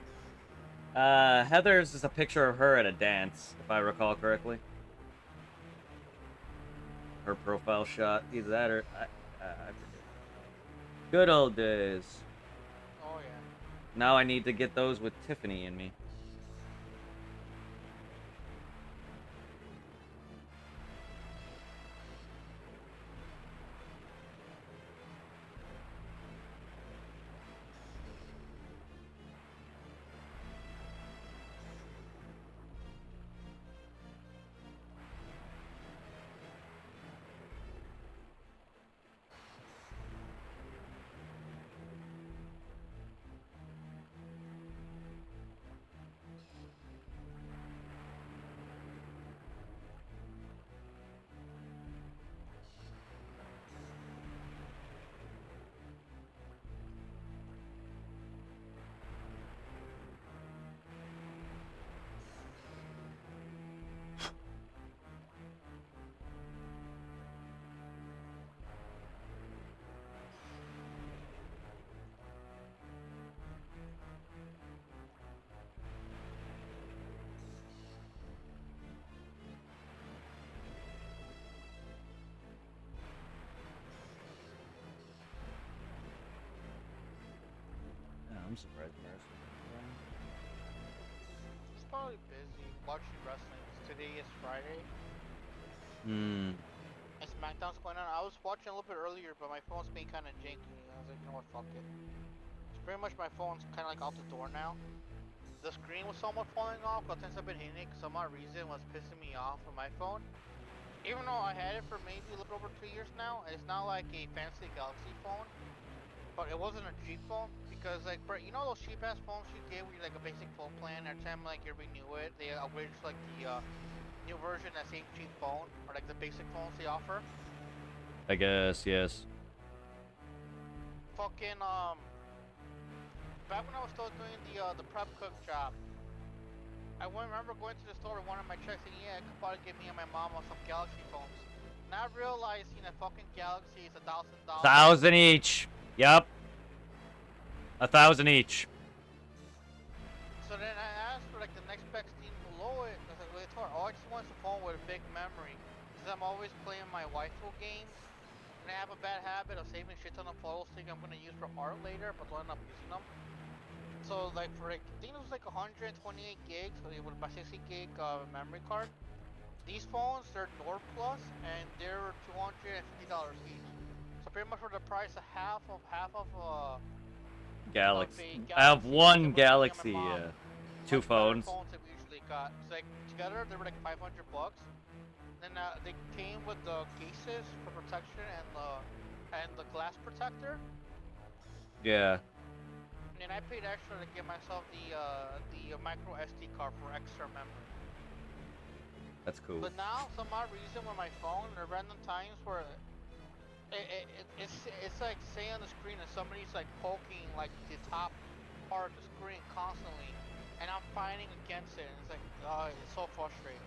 Heather's is a picture of her at a dance, if I recall correctly. Her profile shot, either that or I forget. Good old days. Oh yeah. Now I need to get those with Tiffany and me. I'm surprised Marissa. It's probably busy watching wrestling. Today is Friday. Hmm. And SmackDown's going on. I was watching a little bit earlier, but my phone's being kind of janky. I was like, you know what, fuck it. It's pretty much my phone's kind of like out the door now. The screen was somewhat falling off, but since I've been hitting it, some odd reason was pissing me off on my phone. Even though I had it for maybe a little over 2 years now, it's not like a fancy Galaxy phone, but it wasn't a cheap phone because like, you know those cheap ass phones you get where you like a basic phone plan every time like you renew it, they upgrade to like the new version, that same cheap phone, or like the basic phones they offer. I guess, yes. Fucking back when I was still doing the prep cook job, I remember going to the store with one of my checks and yeah, I could probably give me and my mom some Galaxy phones. Not realizing that fucking Galaxy is $1,000. 1,000 each. Yep. 1,000 each. So then I asked for like the next best thing below it. I was like, wait, oh, I just want a phone with a big memory. Because I'm always playing my waifu games. And I have a bad habit of saving shit ton of photos thinking I'm going to use for art later, but don't end up using them. So like for like, I think it was like 128 gigs, so it was my 60 gig memory card. These phones, they're Nord Plus, and they're $250 each. So pretty much for the price of half of Galaxy. Galaxy I have one that we're Galaxy, getting my mom. two Much better phones. phones that we usually got. So like together they were like $500. Then they came with the cases for protection and the glass protector. Yeah. And I paid extra to get myself the micro SD card for extra memory. That's cool. But now, some odd reason with my phone, there are random times where it's like saying on the screen and somebody's like poking like the top part of the screen constantly, and I'm fighting against it, and it's like, oh, it's so frustrating.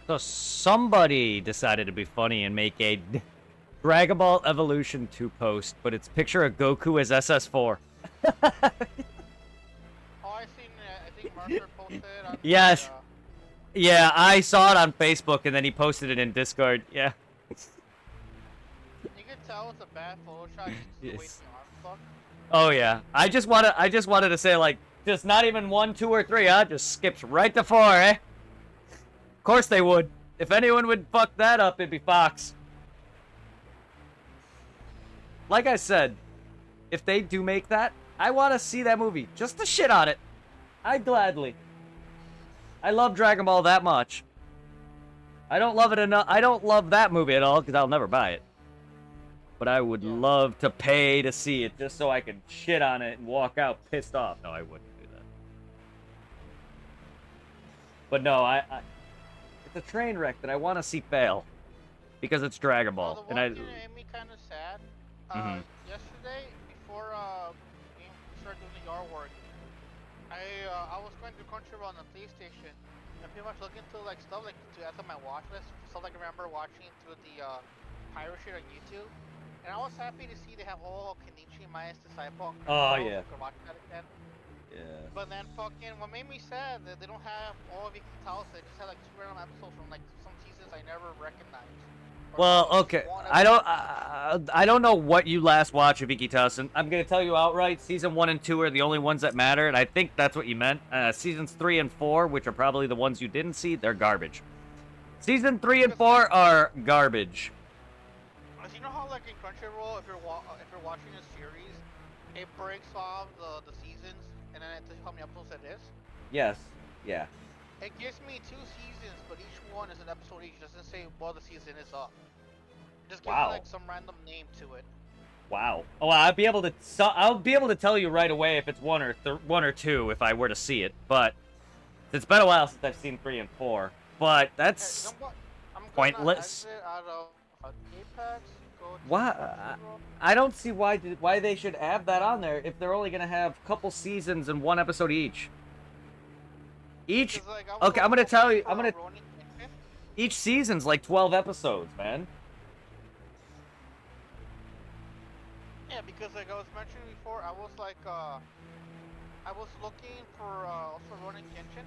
So somebody decided to be funny and make a Dragon Ball Evolution 2 post, but it's picture of Goku as SS4. Oh, I seen it. I think Martha posted it on Yes. Yeah, I saw it on Facebook and then he posted it in Discord. Yeah. You can tell it's a bad Photoshop. You just Yes. the arm fuck. Oh yeah. I just wanted to say like just not even 1, 2, or 3, huh? Just skips right to 4, eh? Of course they would. If anyone would fuck that up, it'd be Fox. Like I said, if they do make that, I want to see that movie. Just to shit on it. I'd gladly. I love Dragon Ball that much. I don't love it enough. I don't love that movie at all because I'll never buy it. But I would love to pay to see it just so I could shit on it and walk out pissed off. No, I wouldn't do that. But no, it's a train wreck that I want to see fail because it's Dragon Ball. The one thing that made me kind of sad. Yesterday, before we started doing the yard work, I was going to Crunchyroll on the PlayStation and pretty much looking through like stuff like to add to my watch list, stuff like I remember watching through the pirate shit on YouTube. And I was happy to see they have all Kenichi Maya's Disciple. Oh yeah. I could watch that again. Yeah. But then fucking what made me sad that they don't have all of Iki Tausa. They just had like 2 random episodes from like some seasons I never recognized. Well, okay. I don't know what you last watched of Ikitas, and I'm gonna tell you outright. Season 1 and 2 are the only ones that matter, and I think that's what you meant. Seasons 3 and 4, which are probably the ones you didn't see, they're garbage. Season 3 and 4 are garbage. You know how like in Crunchyroll, if you're watching a series, it breaks off the seasons and then it tells you how many episodes it is. Yes. Yeah. It gives me 2 seasons, but each one is an episode each. It doesn't say well the season is up. It just gives me like some random name to it. Wow. Oh, I'll be able to tell you right away if it's one or two if I were to see it. But it's been a while since I've seen 3 and 4. But Hey, you that's know what? I'm gonna pointless. exit out of Apex, go to Why? Crunchyroll. I don't see why they should add that on there if they're only gonna have a couple seasons and 1 episode each. Each. 'Cause, like, I was Okay, I'm also gonna tell looking you. for I'm gonna. Ronin Kenshin. Each season's like 12 episodes, man. Yeah, because like I was mentioning before, I was like, I was looking for also Ronin Kenshin.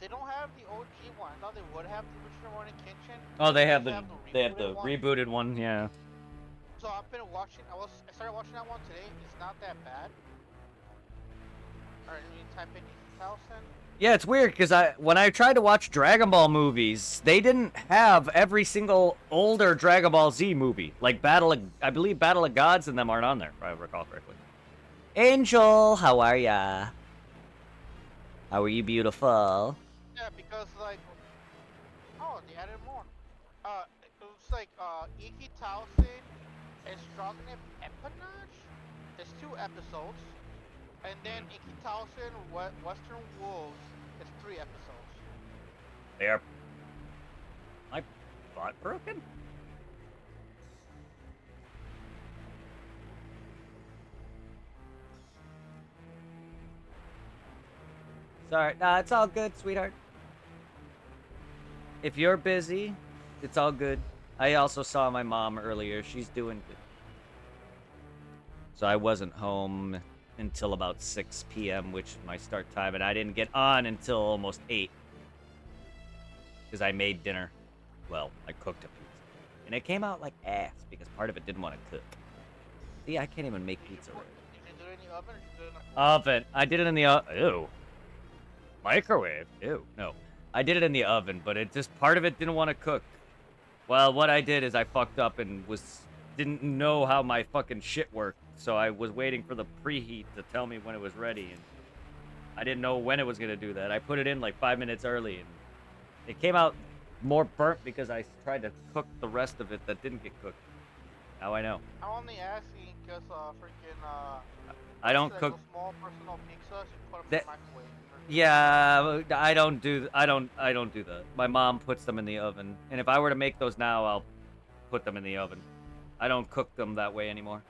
They don't have the OG one. I thought they would have the original Ronin Kenshin. Oh, they They have just the one. rebooted one, yeah. So I've been watching. I started watching that one today. It's not that bad. Alright, let me type in 1000. Yeah, it's weird because when I tried to watch Dragon Ball movies, they didn't have every single older Dragon Ball Z movie. Like I believe Battle of Gods and them aren't on there, if I recall correctly. Angel, how are ya? How are you, beautiful? Yeah, because like, oh, they added more. It was like Iki Towson and Strongnev Empennage. There's 2 episodes, and then Iki Towson Western Wolves is 3 episodes. They are. My bot broken? Sorry, nah, it's all good, sweetheart. If you're busy, it's all good. I also saw my mom earlier. She's doing good. So I wasn't home until about 6 p.m., which is my start time, and I didn't get on until almost 8. Because I made dinner. Well, I cooked a pizza. And it came out like ass, because part of it didn't want to cook. See, I can't even make pizza right. Did you do it in the oven or did you do it in the Oven. I did it in the ew. Microwave. Ew. No. I did it in the oven, but it just part of it didn't want to cook. Well, what I did is I fucked up and didn't know how my fucking shit worked, so I was waiting for the preheat to tell me when it was ready, and I didn't know when it was gonna do that. I put it in like 5 minutes early, and it came out more burnt because I tried to cook the rest of it that didn't get cooked. Now I know. I'm only asking because freaking I don't like cook. those small personal pizzas, you put them in That- the microwave. Yeah, I don't do that. My mom puts them in the oven, and if I were to make those now, I'll put them in the oven. I don't cook them that way anymore.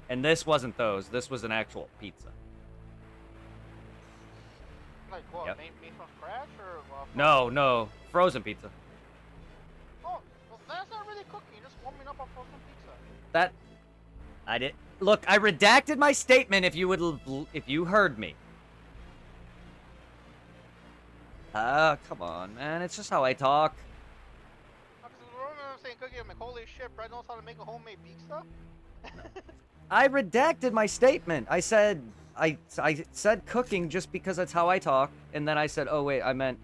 And this wasn't those. This was an actual pizza. Like what? Yep. Made from scratch or? No, frozen pizza. Oh, well, that's not really cooking. You're just warming up a frozen pizza. That I did. Look, I redacted my statement. If you heard me. Come on, man. It's just how I talk. I'm saying cooking. I'm like, holy shit, Brad knows how to make a homemade pizza. I redacted my statement. I said I said cooking just because that's how I talk, and then I said, oh wait, I meant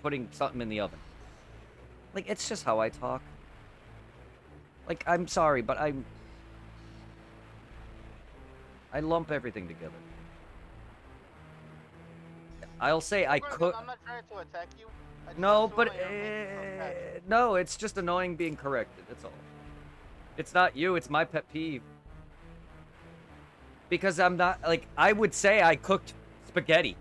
putting something in the oven. Like, it's just how I talk. Like, I'm sorry, but I lump everything together. I'll say I cook. I'm not trying to attack you. I just No, assume but that you're making from scratch. no, it's just annoying being corrected. That's all. It's not you. It's my pet peeve. Because I'm not like I would say I cooked spaghetti.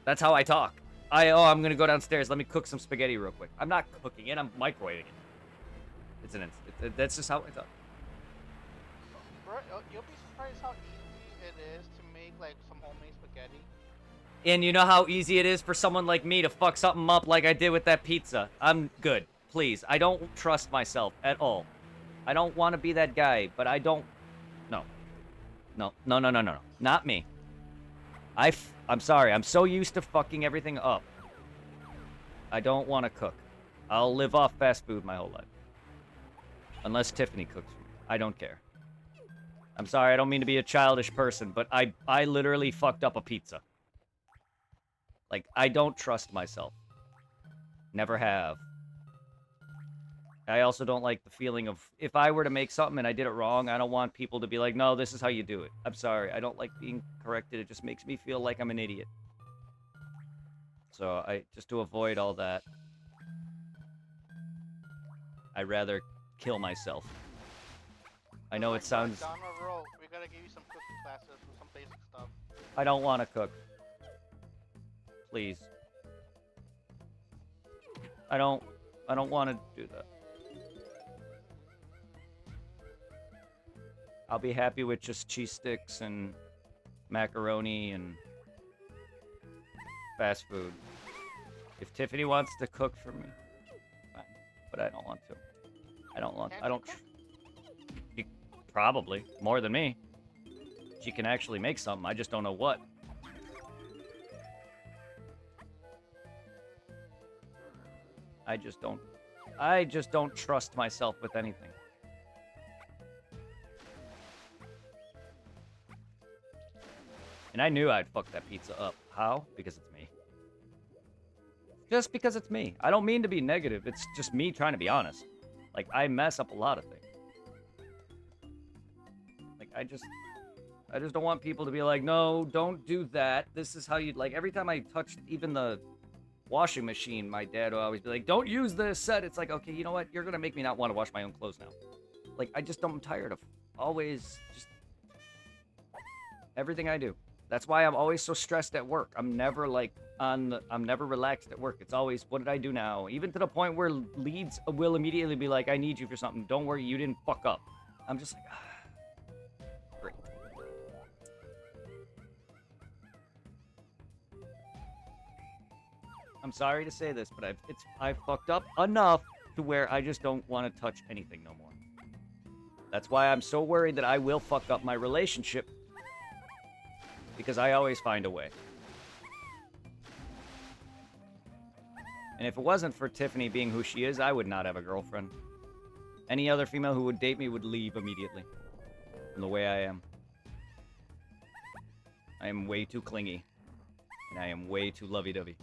That's how I talk. I'm gonna go downstairs. Let me cook some spaghetti real quick. I'm not cooking it. I'm microwaving it. That's just how I talk. Bro, you'll be surprised how easy it is to make like some homemade spaghetti. And you know how easy it is for someone like me to fuck something up like I did with that pizza. I'm good. Please. I don't trust myself at all. I don't want to be that guy, but I don't. No. No. Not me. I'm sorry. I'm so used to fucking everything up. I don't want to cook. I'll live off fast food my whole life. Unless Tiffany cooks for me. I don't care. I'm sorry. I don't mean to be a childish person, but I literally fucked up a pizza. Like, I don't trust myself. Never have. I also don't like the feeling of, if I were to make something and I did it wrong, I don't want people to be like, no, this is how you do it. I'm sorry. I don't like being corrected. It just makes me feel like I'm an idiot. So, just to avoid all that, I'd rather kill myself. I know it sounds... Down the road, we gotta give you some cooking classes with some basic stuff. I don't want to cook. Please. I don't want to do that. I'll be happy with just cheese sticks and macaroni and fast food. If Tiffany wants to cook for me, fine. But I don't want to. Probably. More than me. She can actually make something. I just don't know what. I just don't trust myself with anything. And I knew I'd fuck that pizza up. How? Because it's me. Just because it's me. I don't mean to be negative. It's just me trying to be honest. Like, I mess up a lot of things. Like, I just don't want people to be like, no, don't do that. This is how you... Like, every time I touched even the washing machine, my dad would always be like, don't use this set. It's like, okay, you know what? You're going to make me not want to wash my own clothes now. Like, I'm tired of always just... Everything I do. That's why I'm always so stressed at work. I'm never I'm never relaxed at work. It's always, what did I do now? Even to the point where leads will immediately be like, I need you for something. Don't worry, you didn't fuck up. I'm just like, great. I'm sorry to say this, but I've fucked up enough to where I just don't want to touch anything no more. That's why I'm so worried that I will fuck up my relationship. Because I always find a way. And if it wasn't for Tiffany being who she is, I would not have a girlfriend. Any other female who would date me would leave immediately. From the way I am. I am way too clingy. And I am way too lovey-dovey.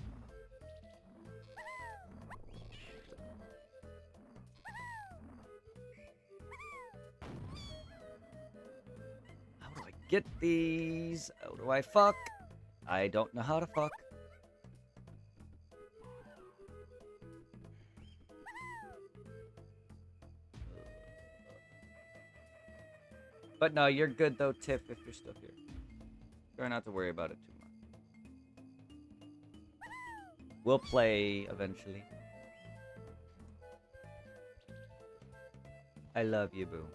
Get these. How do I fuck? I don't know how to fuck. But no, you're good though, Tiff, if you're still here. Try not to worry about it too much. We'll play eventually. I love you, boo.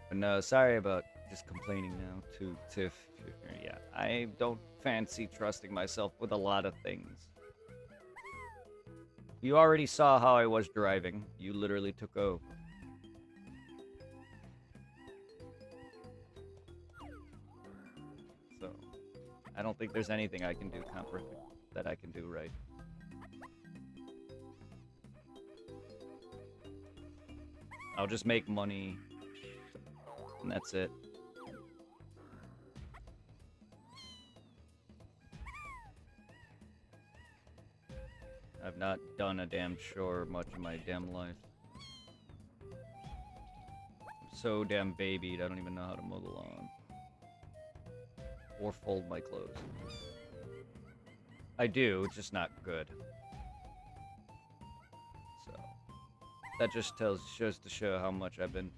But no, sorry about just complaining now to Tiff. Yeah, I don't fancy trusting myself with a lot of things. You already saw how I was driving. You literally took over. So, I don't think there's anything I can do that I can do right. I'll just make money. And that's it. I've not done a damn chore much in my damn life. I'm so damn babied, I don't even know how to mow the lawn. Or fold my clothes. I do, it's just not good. So, that just shows to show how much I've been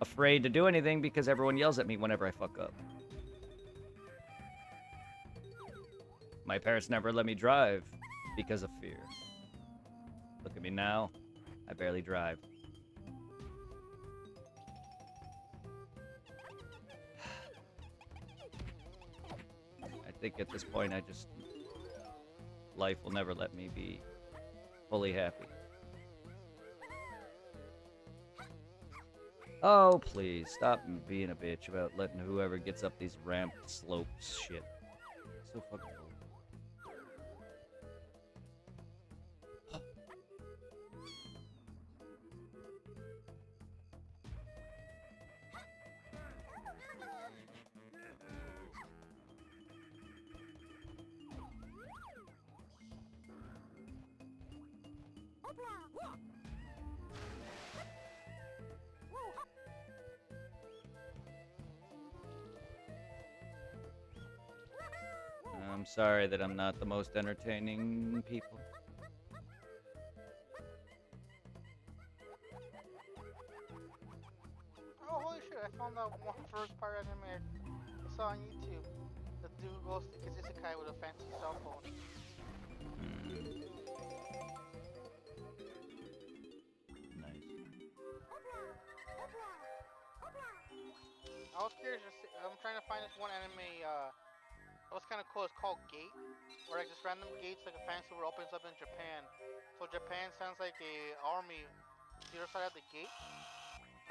afraid to do anything because everyone yells at me whenever I fuck up. My parents never let me drive because of fear. Look at me now. I barely drive. I think at this point life will never let me be fully happy. Oh, please, stop being a bitch about letting whoever gets up these ramp slopes shit. So fucking cool. I'm sorry that I'm not the most entertaining people. first part anime I saw on YouTube. The dude goes to gets isekai with a fancy cell phone. Nice. I was curious. I'm trying to find this one anime. It was kind of cool. It's called Gate, where like this random gates, like a fancy world opens up in Japan. So Japan sends like a army to the other side of the gate,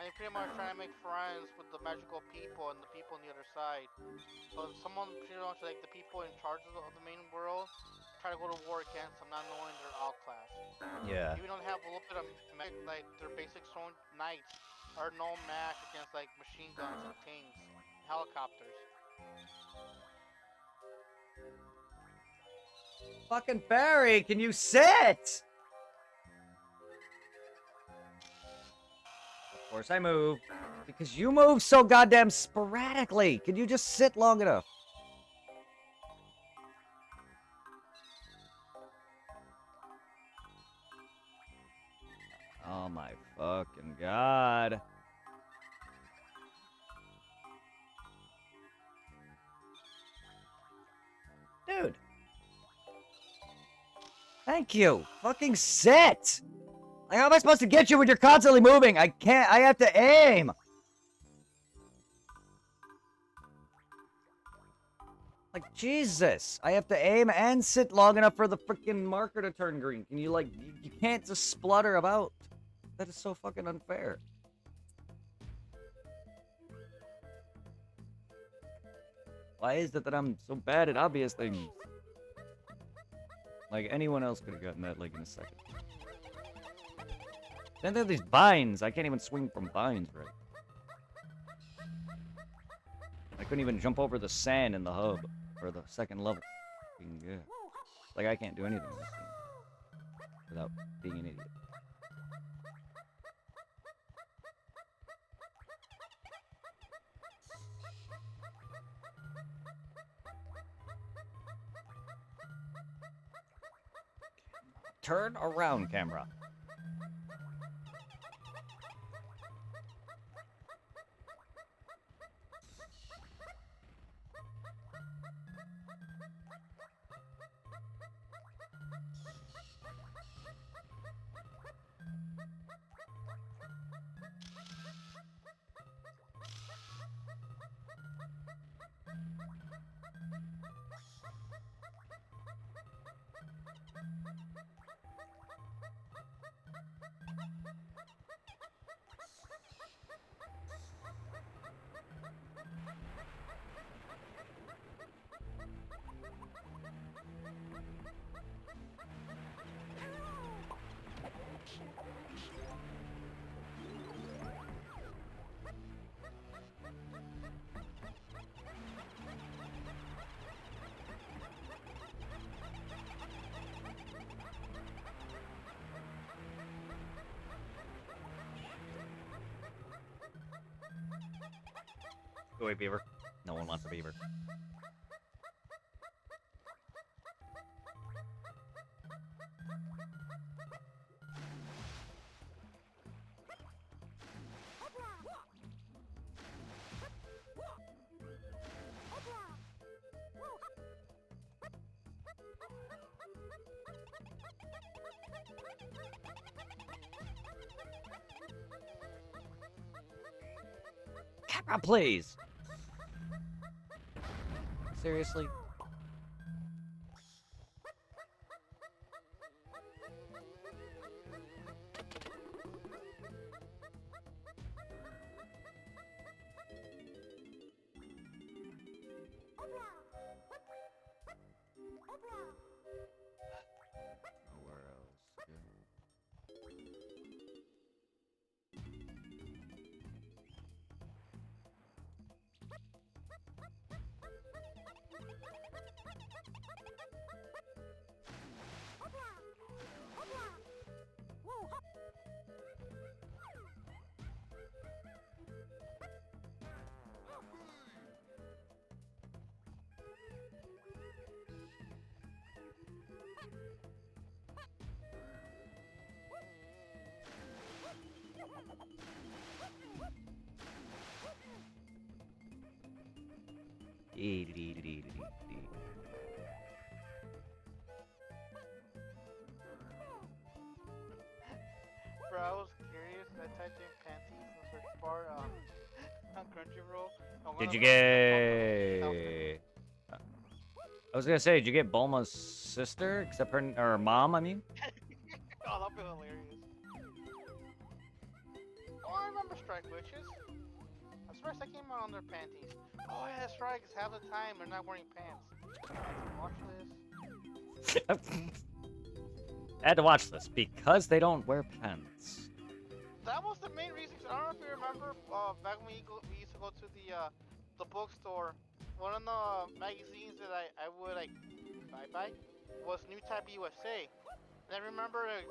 and you pretty much trying to make friends with the magical people and the people on the other side. So someone pretty much like the people in charge of the main world try to go to war against them, not knowing they're outclass. Yeah. Even though they have a little bit of magic, like their basic stone knights are no match against like machine guns and tanks, and helicopters. Fucking Barry, can you sit? Of course I move. Because you move so goddamn sporadically. Can you just sit long enough? Oh my fucking god. Dude. Thank you. Fucking sit. Like, how am I supposed to get you when you're constantly moving? I can't. I have to aim. Like, Jesus. I have to aim and sit long enough for the freaking marker to turn green. Can you, like, you can't just splutter about. That is so fucking unfair. Why is it that I'm so bad at obvious things? Like, anyone else could have gotten that, like, in a second. Then there are these vines. I can't even swing from vines, right? I couldn't even jump over the sand in the hub. For the second level. Yeah. Like, I can't do anything in this game. Without being an idiot. Turn around, camera. Go away, beaver. No one wants a beaver. Camera, please! Seriously? Nowhere else. Bro, I was curious. I typed in panties in the search bar on Crunchyroll. And one Did of you them popped up. get? I was gonna say, did you get Bulma's sister? Except her or mom, I mean. Oh, that'd be hilarious. Oh, I remember Strike Witches. I'm surprised that came out on their panties. Oh yeah, that's right. Cause half the time they're not wearing pants. I had to watch this. I had to watch this because they don't wear pants. That was the main reason. I don't know if you remember back when we used to go to the bookstore. One of the magazines that I would like buy was New Type USA. And I remember it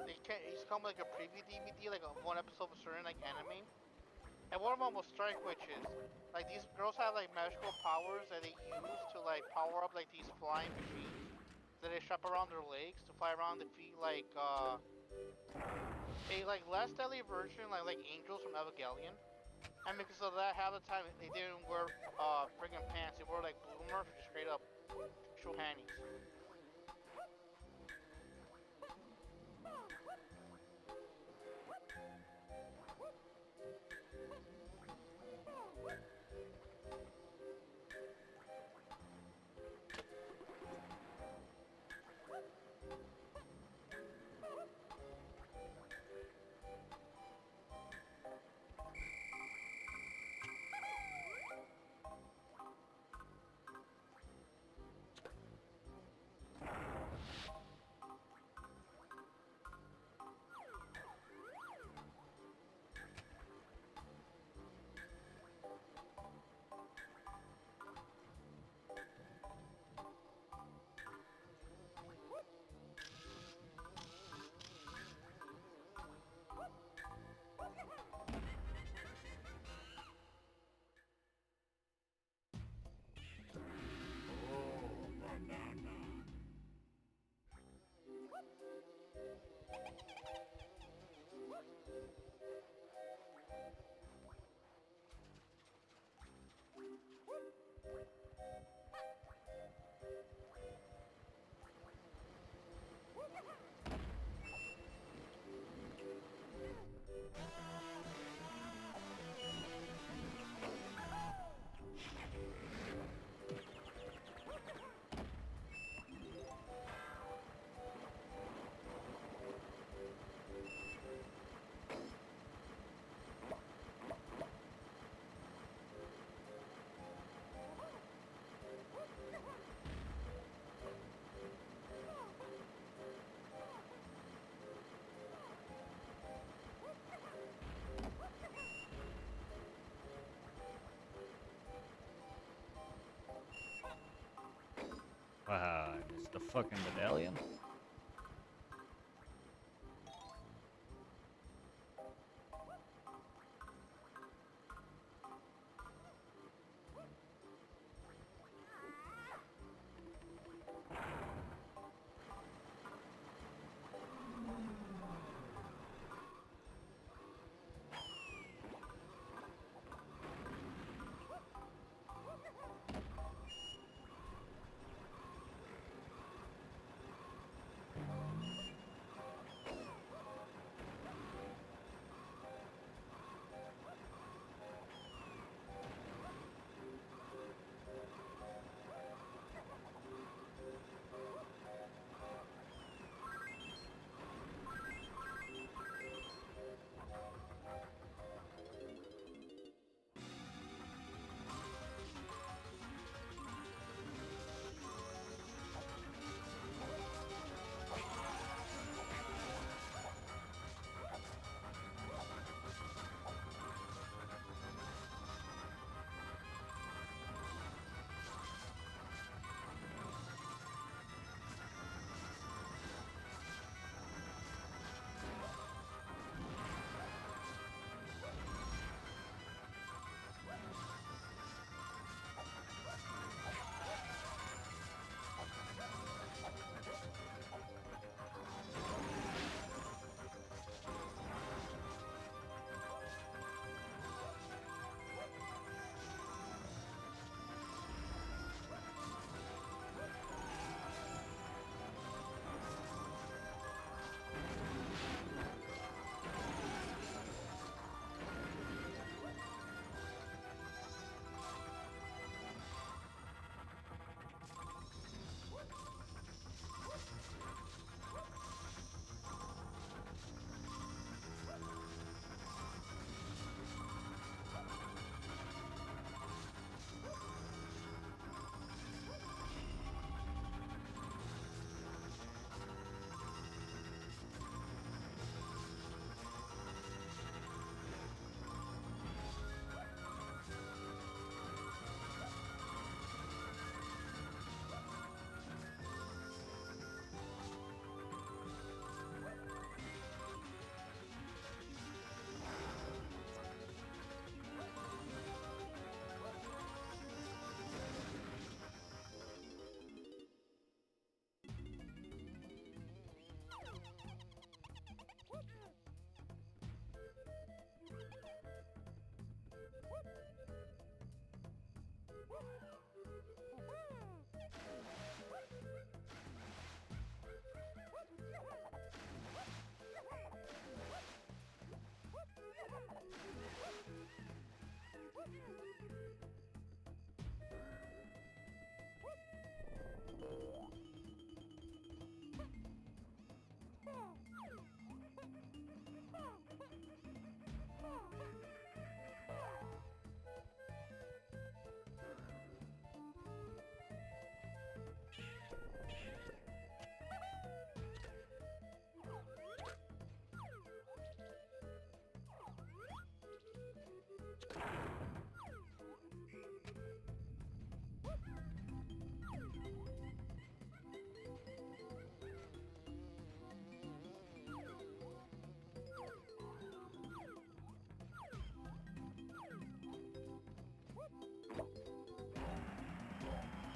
used to come with like a preview DVD, like one episode of a certain like anime. And one of them was Strike Witches. Like these girls have like magical powers that they use to like power up like these flying machines that they strap around their legs to fly around the feet like a like less deadly version like angels from Evangelion. And because of that, half the time they didn't wear friggin' pants. They wore like bloomers or just straight up show panties. Wow, it's the fucking medallion.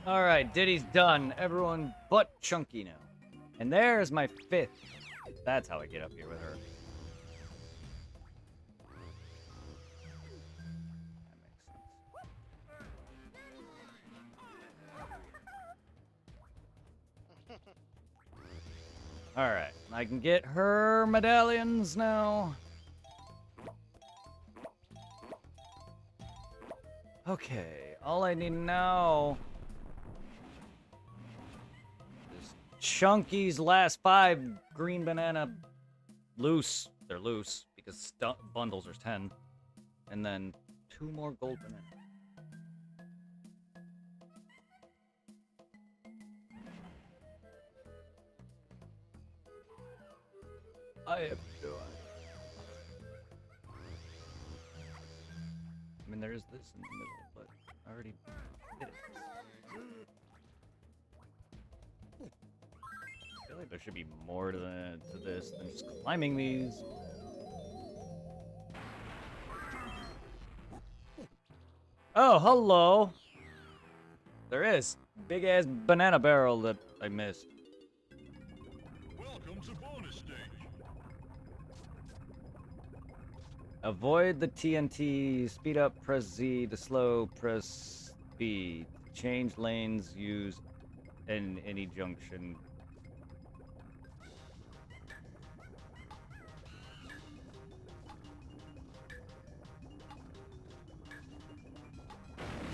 All right, Diddy's done. Everyone but Chunky now. And there's my 5th. That's how I get up here with her. That makes sense. All right, I can get her medallions now. Okay, all I need now is Chunky's last 5 green banana loose. They're loose because bundles are 10. And then 2 more gold bananas. I have no idea. I mean, there is this in the middle, but I already did it. I feel like there should be more to this than just climbing these. Oh, hello! There is. Big-ass banana barrel that I missed. Welcome to bonus stage. Avoid the TNT. Speed up, press Z. To slow, press B. Change lanes, use in any junction.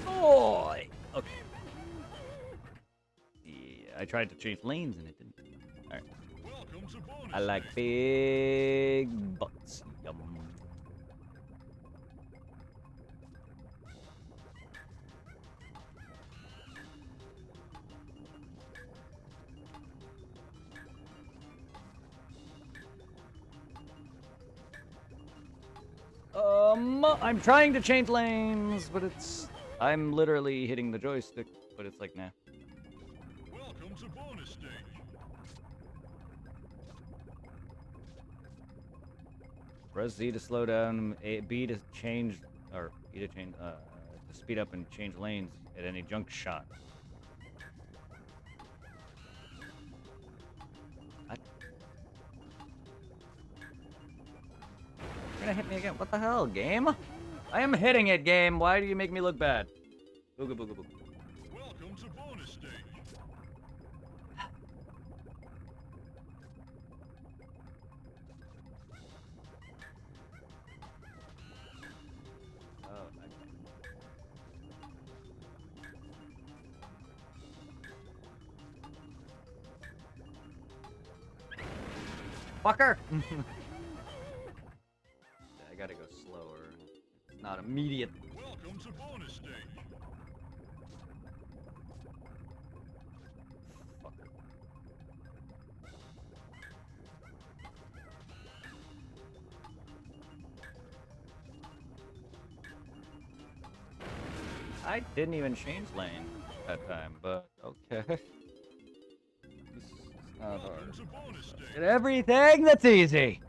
Oh! Okay. Yeah, I tried to change lanes and it didn't. Alright. Welcome to bonus I like stage. big butts. Yum. I'm trying to change lanes, but I'm literally hitting the joystick, but it's like, nah. Welcome to bonus stage. Press Z to slow down, B to change, or E to change, to speed up and change lanes at any junk shot. What? You're gonna hit me again? What the hell, game? I am hitting it, game. Why do you make me look bad? Booga booga booga. Welcome to bonus stage. Oh, okay. Fucker! I gotta go slower. It's not immediate. Welcome to bonus stage. Fucker. I didn't even change lane that time, but okay. It's not hard. Welcome to bonus stage. Get everything that's easy.